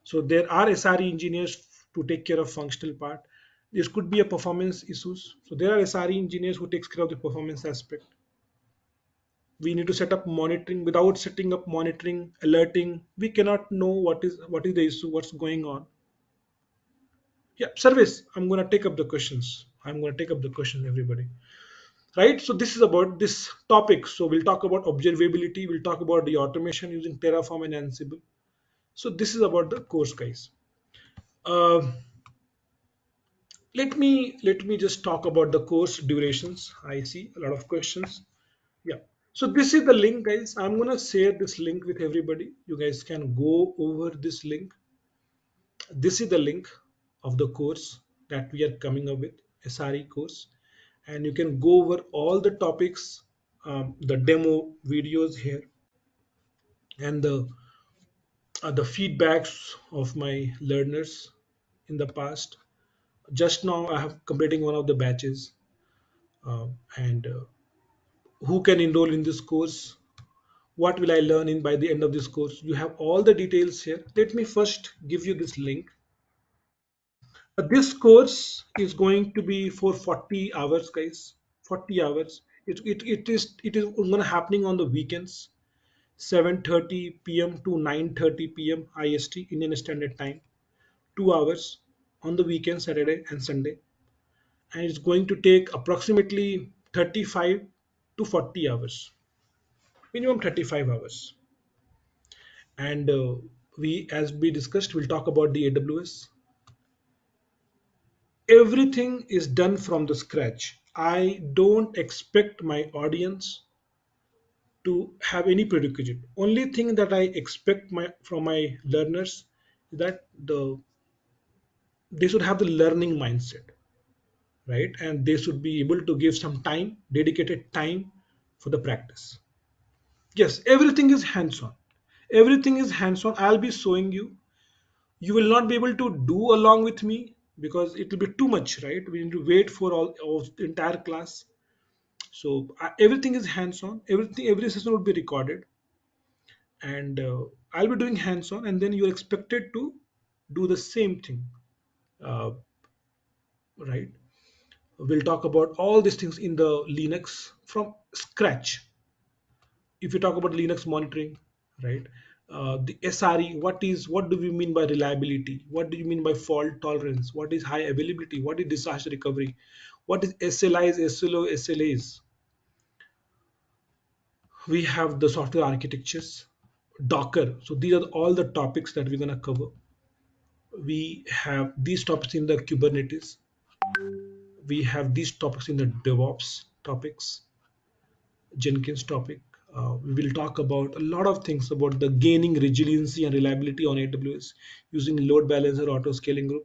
So there are SRE engineers to take care of functional part. This could be a performance issues. So there are SRE engineers who takes care of the performance aspect. We need to set up monitoring. Without setting up monitoring, alerting, we cannot know what is the issue, what's going on. Yeah, service. I'm gonna take up the questions. I'm gonna take up the questions, everybody. Right. So this is about this topic. So we'll talk about observability. We'll talk about the automation using Terraform and Ansible. So this is about the course, guys. Uh, let me just talk about the course durations. I see a lot of questions. Yeah. So this is the link, guys. I'm gonna share this link with everybody. You guys can go over this link. This is the link of the course that we are coming up with, SRE course, and you can go over all the topics, the demo videos here, and the feedbacks of my learners in the past. Just now, I have completing one of the batches, and who can enroll in this course? What will I learn in by the end of this course? You have all the details here. Let me first give you this link. This course is going to be for 40 hours, guys. 40 hours. It is going to happening on the weekends, 7:30 p.m. to 9:30 p.m. IST, Indian Standard Time. 2 hours on the weekend, Saturday and Sunday, and it's going to take approximately 35 to 40 hours, minimum 35 hours. And as we discussed, we'll talk about the AWS. Everything is done from the scratch. I don't expect my audience to have any prerequisite. Only thing that I expect from my learners is that they should have the learning mindset, right? And they should be able to give some time, dedicated time for the practice. Yes, everything is hands-on. Everything is hands-on. I'll be showing you. You will not be able to do along with me because it will be too much, right? We need to wait for all of the entire class. So everything is hands-on. Every session will be recorded, and I'll be doing hands-on, and then you're expected to do the same thing, uh, right? We'll talk about all these things in the Linux from scratch. If you talk about Linux monitoring, right? The SRE, what do we mean by reliability? What do you mean by fault tolerance? What is high availability? What is disaster recovery? What is SLIs, SLO, SLAs? We have the software architectures, Docker. So these are all the topics that we're gonna cover. We have these topics in the Kubernetes. We have these topics in the DevOps topics, Jenkins topic. We will talk about a lot of things about the gaining resiliency and reliability on AWS using load balancer auto scaling group.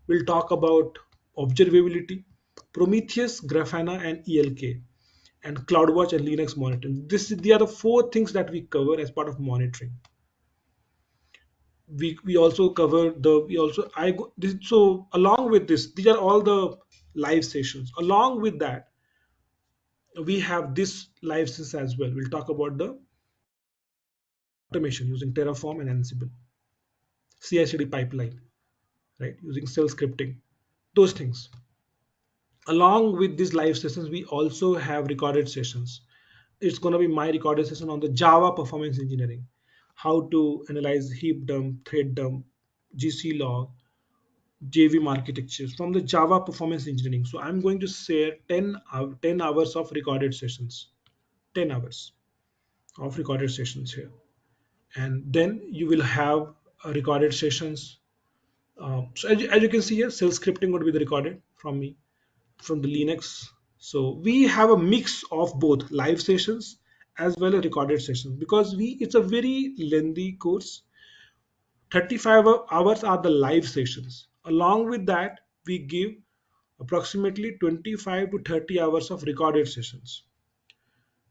We'll talk about observability, Prometheus, Grafana, and ELK, and CloudWatch and Linux monitoring. They are the four things that we cover as part of monitoring. We also cover the we also I go this, so along with this, these are all the live sessions. Along with that, we have this live session as well. We'll talk about the automation using Terraform and Ansible, CI/CD pipeline, right? Using shell scripting, those things. Along with these live sessions, we also have recorded sessions. It's going to be my recorded session on the Java performance engineering, how to analyze heap dump, thread dump, GC log, JVM architectures from the Java performance engineering. So I'm going to share 10 hours of recorded sessions, 10 hours of recorded sessions here. And then you will have recorded sessions. So as you can see here, shell scripting would be the recorded from me, from the Linux. So we have a mix of both live sessions as well as recorded sessions because it's a very lengthy course. 35 hours are the live sessions. Along with that, we give approximately 25 to 30 hours of recorded sessions.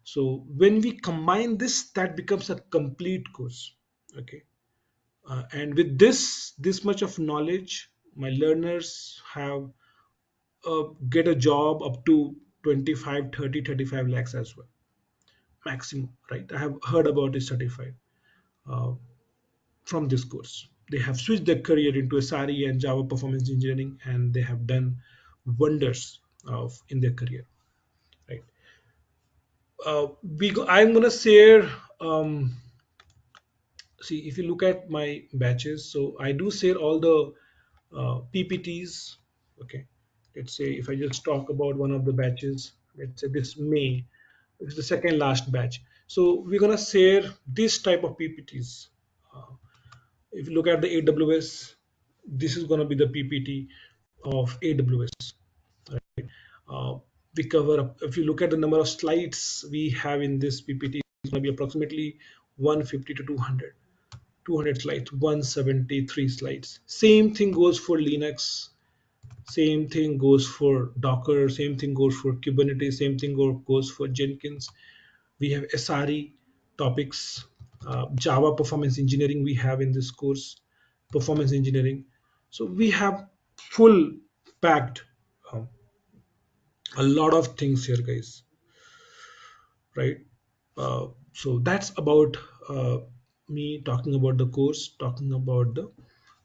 So when we combine this, that becomes a complete course. Okay. And with this much of knowledge, my learners have get a job up to 25, 30, 35 lakhs as well, maximum, right? I have heard about this 35 uh, from this course. They have switched their career into SRE and Java performance engineering, and they have done wonders in their career, right? I'm gonna share. See, if you look at my batches, so I do share all the PPTs. Okay, let's say if I just talk about one of the batches, let's say this May, this is the second last batch. So we're gonna share this type of PPTs. Uh, if you look at the AWS, this is gonna be the PPT of AWS. Uh, we cover if you look at the number of slides we have in this PPT, it's gonna be approximately 150 to 200. 200 slides, 173 slides. Same thing goes for Linux, same thing goes for Docker, same thing goes for Kubernetes, same thing goes for Jenkins. We have SRE topics, Java performance engineering we have in this course, performance engineering. So we have full packed um, a lot of things here, guys, right? So that's about me talking about the course, talking about the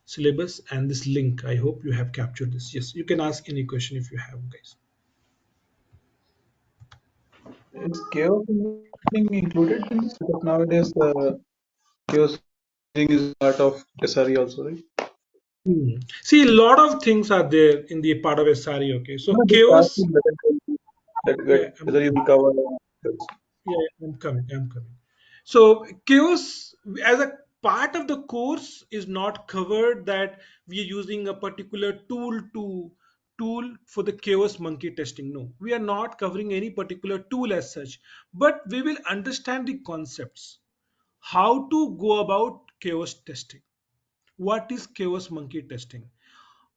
syllabus and this link. I hope you have captured this. Yes, you can ask any question if you have, guys. Is chaos engineering included in this? Because nowadays, chaos engineering is part of SRE also, right? See, a lot of things are there in the part of SRE. Okay, so No, just chaos. asking Yeah, whether you will cover. yeah, I'm coming. I'm coming. So chaos as a part of the course is not covered that we are using a particular tool for the chaos monkey testing. No, we are not covering any particular tool as such, but we will understand the concepts, how to go about chaos testing, what is chaos monkey testing,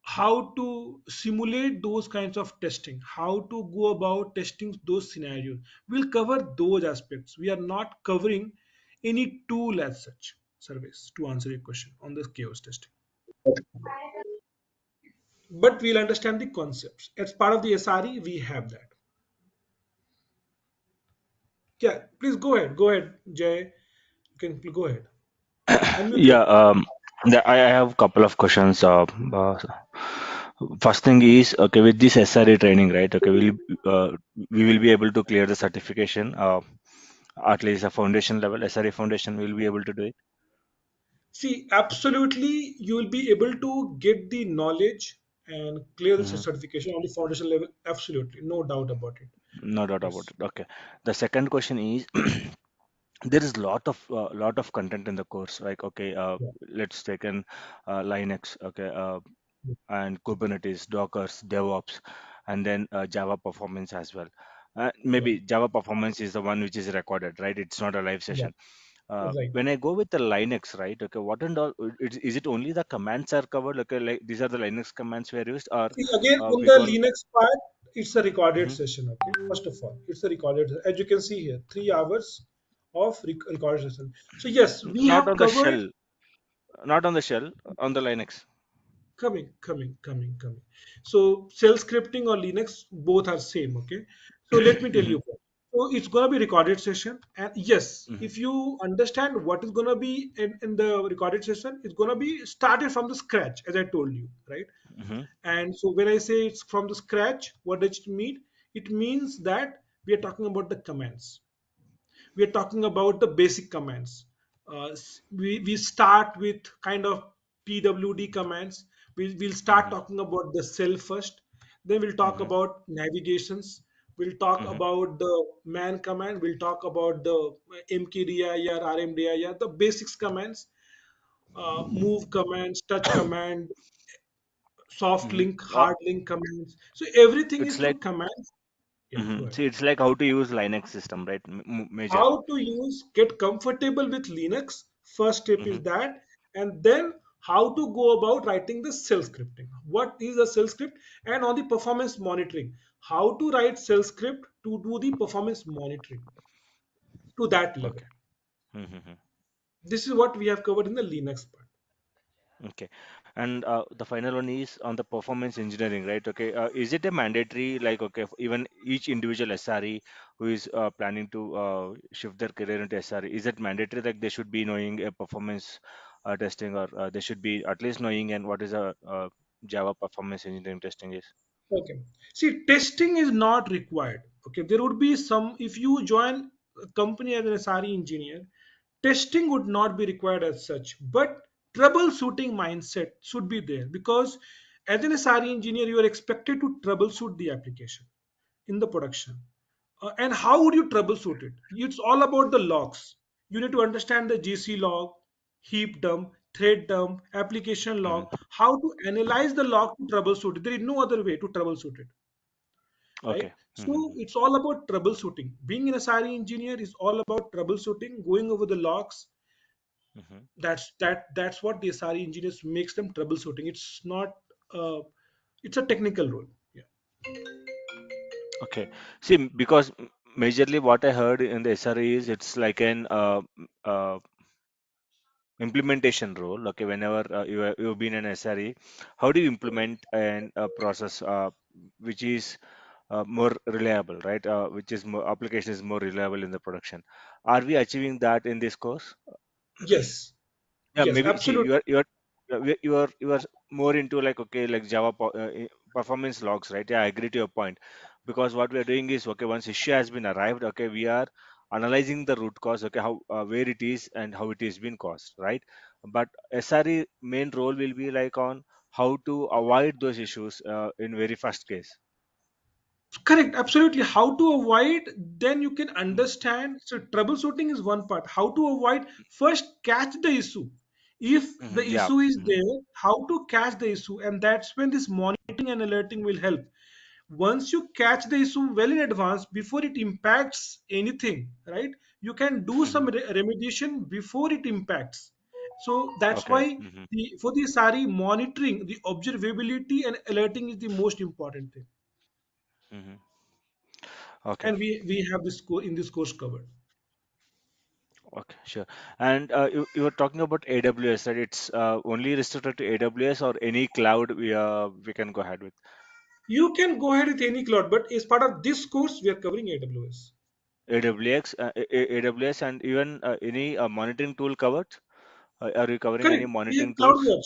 how to simulate those kinds of testing, how to go about testing those scenarios. We'll cover those aspects. We are not covering any tool as such, service, to answer your question on this chaos testing. But we'll understand the concepts. As part of the SRE, we have that. Yeah, please go ahead. Go ahead, Jay. You can go ahead. Unmute Yeah, yourself. I have a couple of questions. First thing is, okay, with this SRE training, right? Okay, we will be able to clear the certification, at least a foundation level, SRE foundation, we will be able to do it. See, absolutely, you will be able to get the knowledge and clear the Mhm. certification on the foundation level. Absolutely, no doubt about it. No doubt about Yes. it. Okay. The second question is, there is lot of content in the course. Like, okay, Yeah. let's take an Linux. Okay, Yeah. and Kubernetes, Dockers, DevOps, and then Java performance as well. Yeah. Maybe Java performance is the one which is recorded, right? It's not a live Yeah. session. Right. When I go with the Linux, right? Okay, what and all? Is it only the commands are covered? Okay, like these are the Linux commands we are used, or See, again, on we the gone? Linux part, it's a recorded Mhm. session. Okay. First of all, it's a recorded. As you can see here, 3 hours of recorded session. So yes, we Not have on the covered. shell, not on the shell, on the Linux. Coming. So shell scripting or Linux, both are same. Okay. So let me tell Hmm. you. So it's gonna be recorded session, and yes, Hmm. if you understand what is gonna be in the recorded session, it's gonna be started from the scratch, as I told you, right? Hmm. And so when I say it's from the scratch, what does it mean? It means that we are talking about the commands. We are talking about the basic commands. We start with kind of PWD commands. We'll start Hmm. talking about the cell first. Then we'll talk Hmm. about navigations. We'll talk Hmm. about the man command. We'll talk about the mkdir, rmdir, the basics commands, move commands, touch command, soft Hmm. link, hard link commands. So everything It's is like, to commands. Yeah, go ahead. see, it's like how to use Linux system, right? Majorly. How to use, get comfortable with Linux. First step is Hmm. that, and then how to go about writing the shell scripting. What is a shell script? And on the performance monitoring, how to write shell script to do the performance monitoring to that level. Okay. Mm-hmm. This is what we have covered in the Linux part. Okay. And the final one is on the performance engineering, right? Okay. Is it a mandatory, like, okay, even each individual SRE who is planning to shift their career into SRE, is it mandatory like they should be knowing a performance testing, or they should be at least knowing and what is a Java performance engineering testing is? Okay. See, testing is not required. Okay. There would be some, if you join a company as an SRE engineer, testing would not be required as such, but troubleshooting mindset should be there because as an SRE engineer, you are expected to troubleshoot the application in the production. And how would you troubleshoot it? It's all about the logs. You need to understand the GC log, heap dump, thread dump, application log, Hmm. how to analyze the log to troubleshoot it. There is no other way to troubleshoot it, right? Okay. So it's all about troubleshooting. Being an SRE engineer is all about troubleshooting, going over the logs. Hmm. That's what the SRE engineers makes them troubleshooting. It's not. It's a technical role. Yeah. Okay. See, because majorly what I heard in the SRE is it's like an implementation role. Okay, whenever you've been an SRE, how do you implement an process which is more reliable, right? Which is more application is more reliable in the production. Are we achieving that in this course? Yes. Yeah, Yes. maybe see Absolutely. you are more into like, okay, like Java performance logs, right? Yeah, I agree to your point, because what we are doing is, okay, once issue has been arrived, okay, we are analyzing the root cause, okay, how where it is and how it is been caused, right? But SRE main role will be like on how to avoid those issues in very first case. Correct, absolutely. How to avoid, then you can Mm. understand. So, troubleshooting is one part. How to avoid, first catch the issue. If the Yeah. issue is Hmm. there, how to catch the issue, and that's when this monitoring and alerting will help. Once you catch the issue well in advance, before it impacts anything, right? You can do Hmm. some remediation before it impacts. So that's Okay. why for the SARI, monitoring, the observability and alerting is the most important thing. Hmm. Okay. And we have this in this course covered. Okay, sure. And you were talking about AWS, right? It's only restricted to AWS or any cloud we can go ahead with. You can go ahead with any cloud, but as part of this course, we are covering AWS. AWS, and even any monitoring tool covered? Are you covering any Correct. We have monitoring tools? CloudWatch.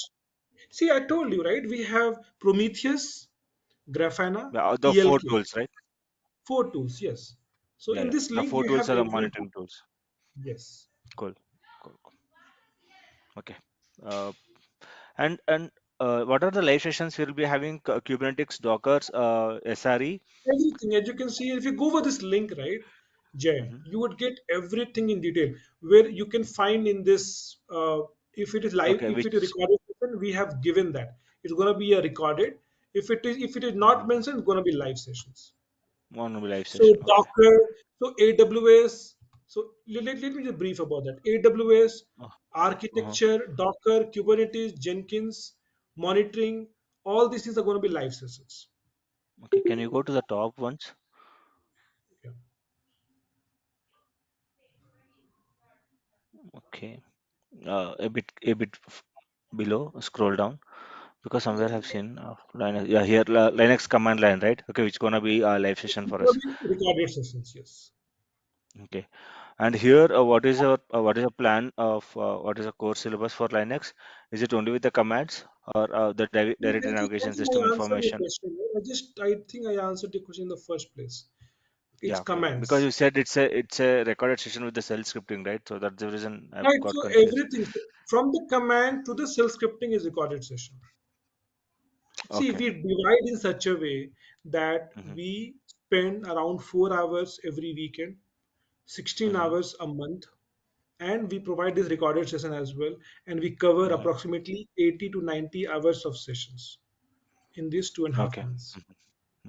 See, I told you, right? We have Prometheus, Grafana, The four ELK, tools, right? four tools. Yes. So Yeah, in yeah. this The link, four you tools have are the everything. monitoring tools. Yes. Cool. Cool. Cool. Okay. Uh, and what are the live sessions we'll be having? Kubernetes, Dockers, SRE. Everything, as you can see, if you go over this link, right, Jay, Hmm. you would get everything in detail where you can find in this. If it is live, Okay, if it is which recorded, session, we have given that it's going to be a recorded. If it is not mhm, mentioned, it's going to be live sessions. one will be live So session. Okay. Docker, so AWS. So let me just brief about that. AWS Uh, uh-huh. architecture, Docker, Kubernetes, Jenkins, monitoring. All these things are going to be live sessions. Okay, can you go to the top ones? Yeah. Okay, a bit below, scroll down, because somewhere I've seen Linux. Yeah, here Linux command line, right? Okay, which gonna be a live session It's for going us. to be recorded sessions. Yes. Okay, and here what is your plan of what is the course syllabus for Linux? Is it only with the commands or the directory I navigation think system I answered your information? question. I think I answered your question in the first place. It's Yeah, okay, because commands. you said it's a recorded session with the cell scripting, right? So that's the reason I Right. got So confused. everything from the command to the self scripting is recorded session. See, Okay. we divide in such a way that Mm-hmm. we spend around 4 hours every weekend, 16 Mm-hmm. hours a month, and we provide this recorded session as well. And we cover Mm-hmm. approximately 80 to 90 hours of sessions in these 2.5 months.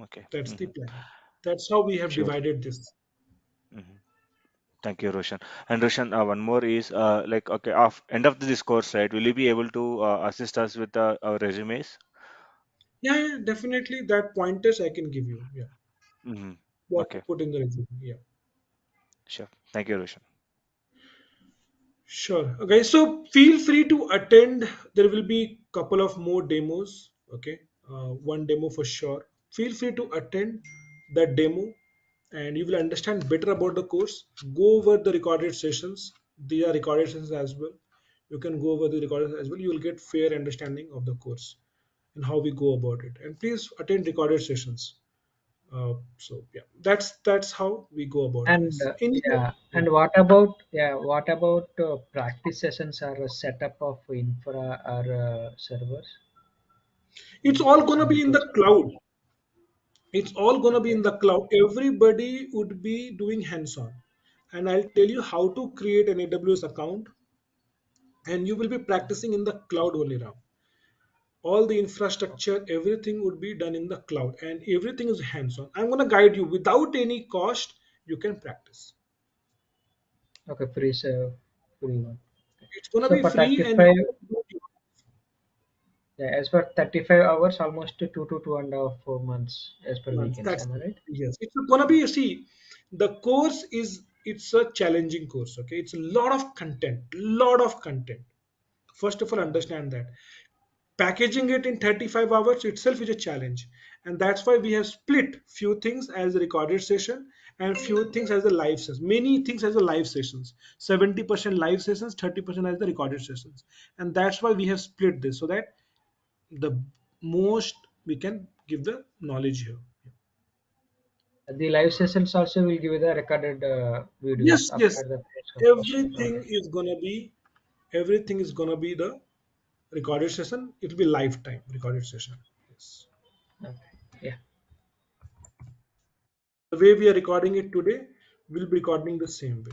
Okay. That's the Mm-hmm. plan. That's how we have Sure. divided this. Mm-hmm. Thank you, Roshan. And Roshan, one more is like okay, end of this course, right? Will you be able to assist us with our resumes? Yeah, yeah, definitely. That pointers I can give you. Yeah, Hmm. what to Okay, put in the resume. Yeah. sure. Thank you, Roshan. Sure. Okay, so feel free to attend. There will be couple of more demos. Okay, one demo for sure. Feel free to attend that demo, and you will understand better about the course. Go over the recorded sessions. They are recorded sessions as well. You can go over the recorded as well. You will get fair understanding of the course and how we go about it. And please attend recorded sessions. So yeah, that's how we go about And this. Any yeah, yeah. and what about practice sessions or a setup of infra or servers It's in all gonna be in the application? cloud. It's all going to be Okay, in the cloud. Everybody would be doing hands-on. And I'll tell you how to create an AWS account, and you will be practicing in the cloud only now. All the infrastructure, everything would be done in the cloud, and everything is hands-on. I'm going to guide you without any cost. You can practice. okay, free one. Okay. It's going to So be for free, and 35, yeah, as for 35 hours, almost 2 to 2.5 months as per months. weekends. That's Am I right? yes. It's going to be. See, the course is it's a challenging course. Okay, it's a lot of content. Lot of content. First of all, understand that packaging it in 35 hours itself is a challenge, and that's why we have split few things as a recorded session and few things as the live sessions, many things as the live sessions, 70% live sessions, 30% as the recorded sessions. And that's why we have split this so that the most we can give the knowledge here. The live sessions also will give you the recorded Yes, videos yes, after the finish of session. everything Okay. is gonna be everything is gonna be the recorded session. It will be lifetime recorded session. Yes, Okay. Yeah. the way we are recording it today, we'll be recording the same way.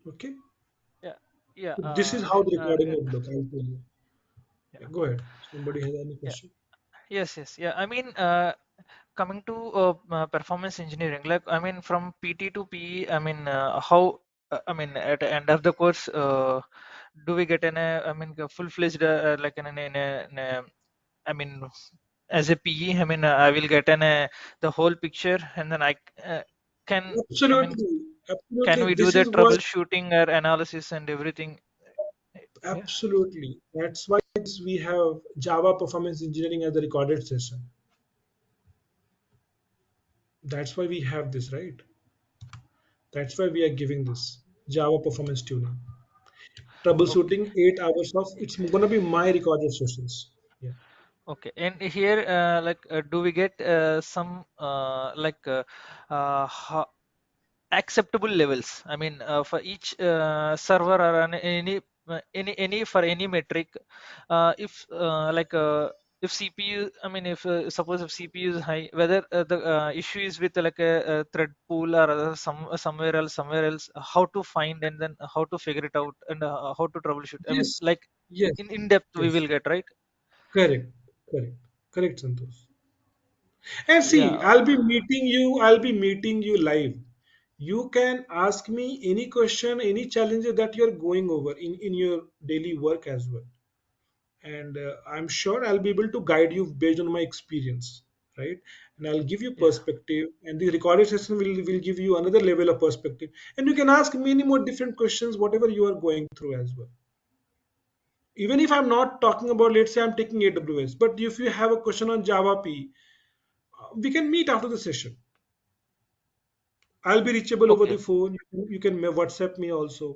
Okay. Yeah. Yeah. So this is how the recording Yeah. would look. I'll tell you. Yeah, Yeah. go ahead. Somebody has any Yeah. question? Yes. Yes. Yeah. I mean, coming to performance engineering, like I mean, from PT to PE, I mean, how? I mean, at the end of the course, do we get I mean, a full-fledged like I mean, as a PE, I mean, I will get the whole picture, and then can I mean, Absolutely. can Absolutely. we do This the is what troubleshooting or analysis and everything? Yeah. absolutely. That's why we have Java performance engineering as a recorded session. That's why we have this, right? That's why we are giving this Java performance tuning. Okay. Troubleshooting 8 hours of it's gonna be my recorded sessions. Yeah. Okay. And here, do we get some acceptable levels? I mean, for each server or any for any metric, if if CPU, I mean, if suppose if CPU is high, whether the issue is with like a thread pool or somewhere else, how to find and then how to figure it out and how to troubleshoot. I mean, Yes. like Yes. in depth we Yes. will get, right? Correct. Correct. Correct, Santosh. And see, Yeah. I'll be meeting you live. You can ask me any question, any challenges that you're going over in your daily work as well. And I'm sure I'll be able to guide you based on my experience, right? And I'll give you Yeah. perspective, and the recorded session will give you another level of perspective. And you can ask many more different questions, whatever you are going through as well. Even if I'm not talking about, let's say I'm taking AWS, but if you have a question on Java P, we can meet after the session. I'll be reachable over the Okay. phone. You can WhatsApp me also.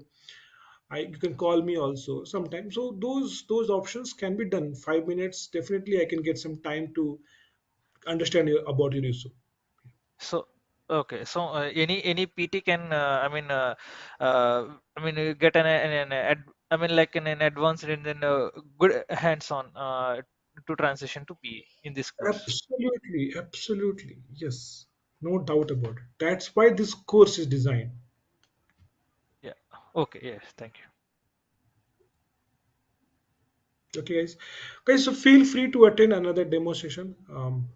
You can call me also sometimes. So those options can be done. 5 minutes, definitely I can get some time to understand about your issue. So, okay. So, any PT can, I mean, get I mean, like an advanced and then good hands-on to transition to PE in this course. Absolutely, absolutely. Yes. No doubt about it. That's why this course is designed. Yeah. Okay. Yes. Thank you. Okay, guys, so feel free to attend another demo session.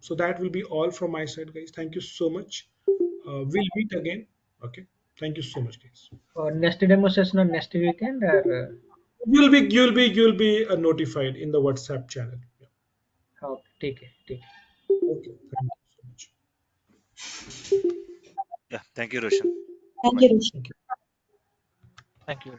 So that will be all from my side, guys. Thank you so much. We'll meet again. Okay, thank you so much, guys. Next demo session on next weekend or You'll be notified in the WhatsApp channel. Yeah. ठीक है ठीक है. Okay, thank you so much. Yeah, thank you, Roshan. Thank Bye. you, Rishi. Thank you. Thank you.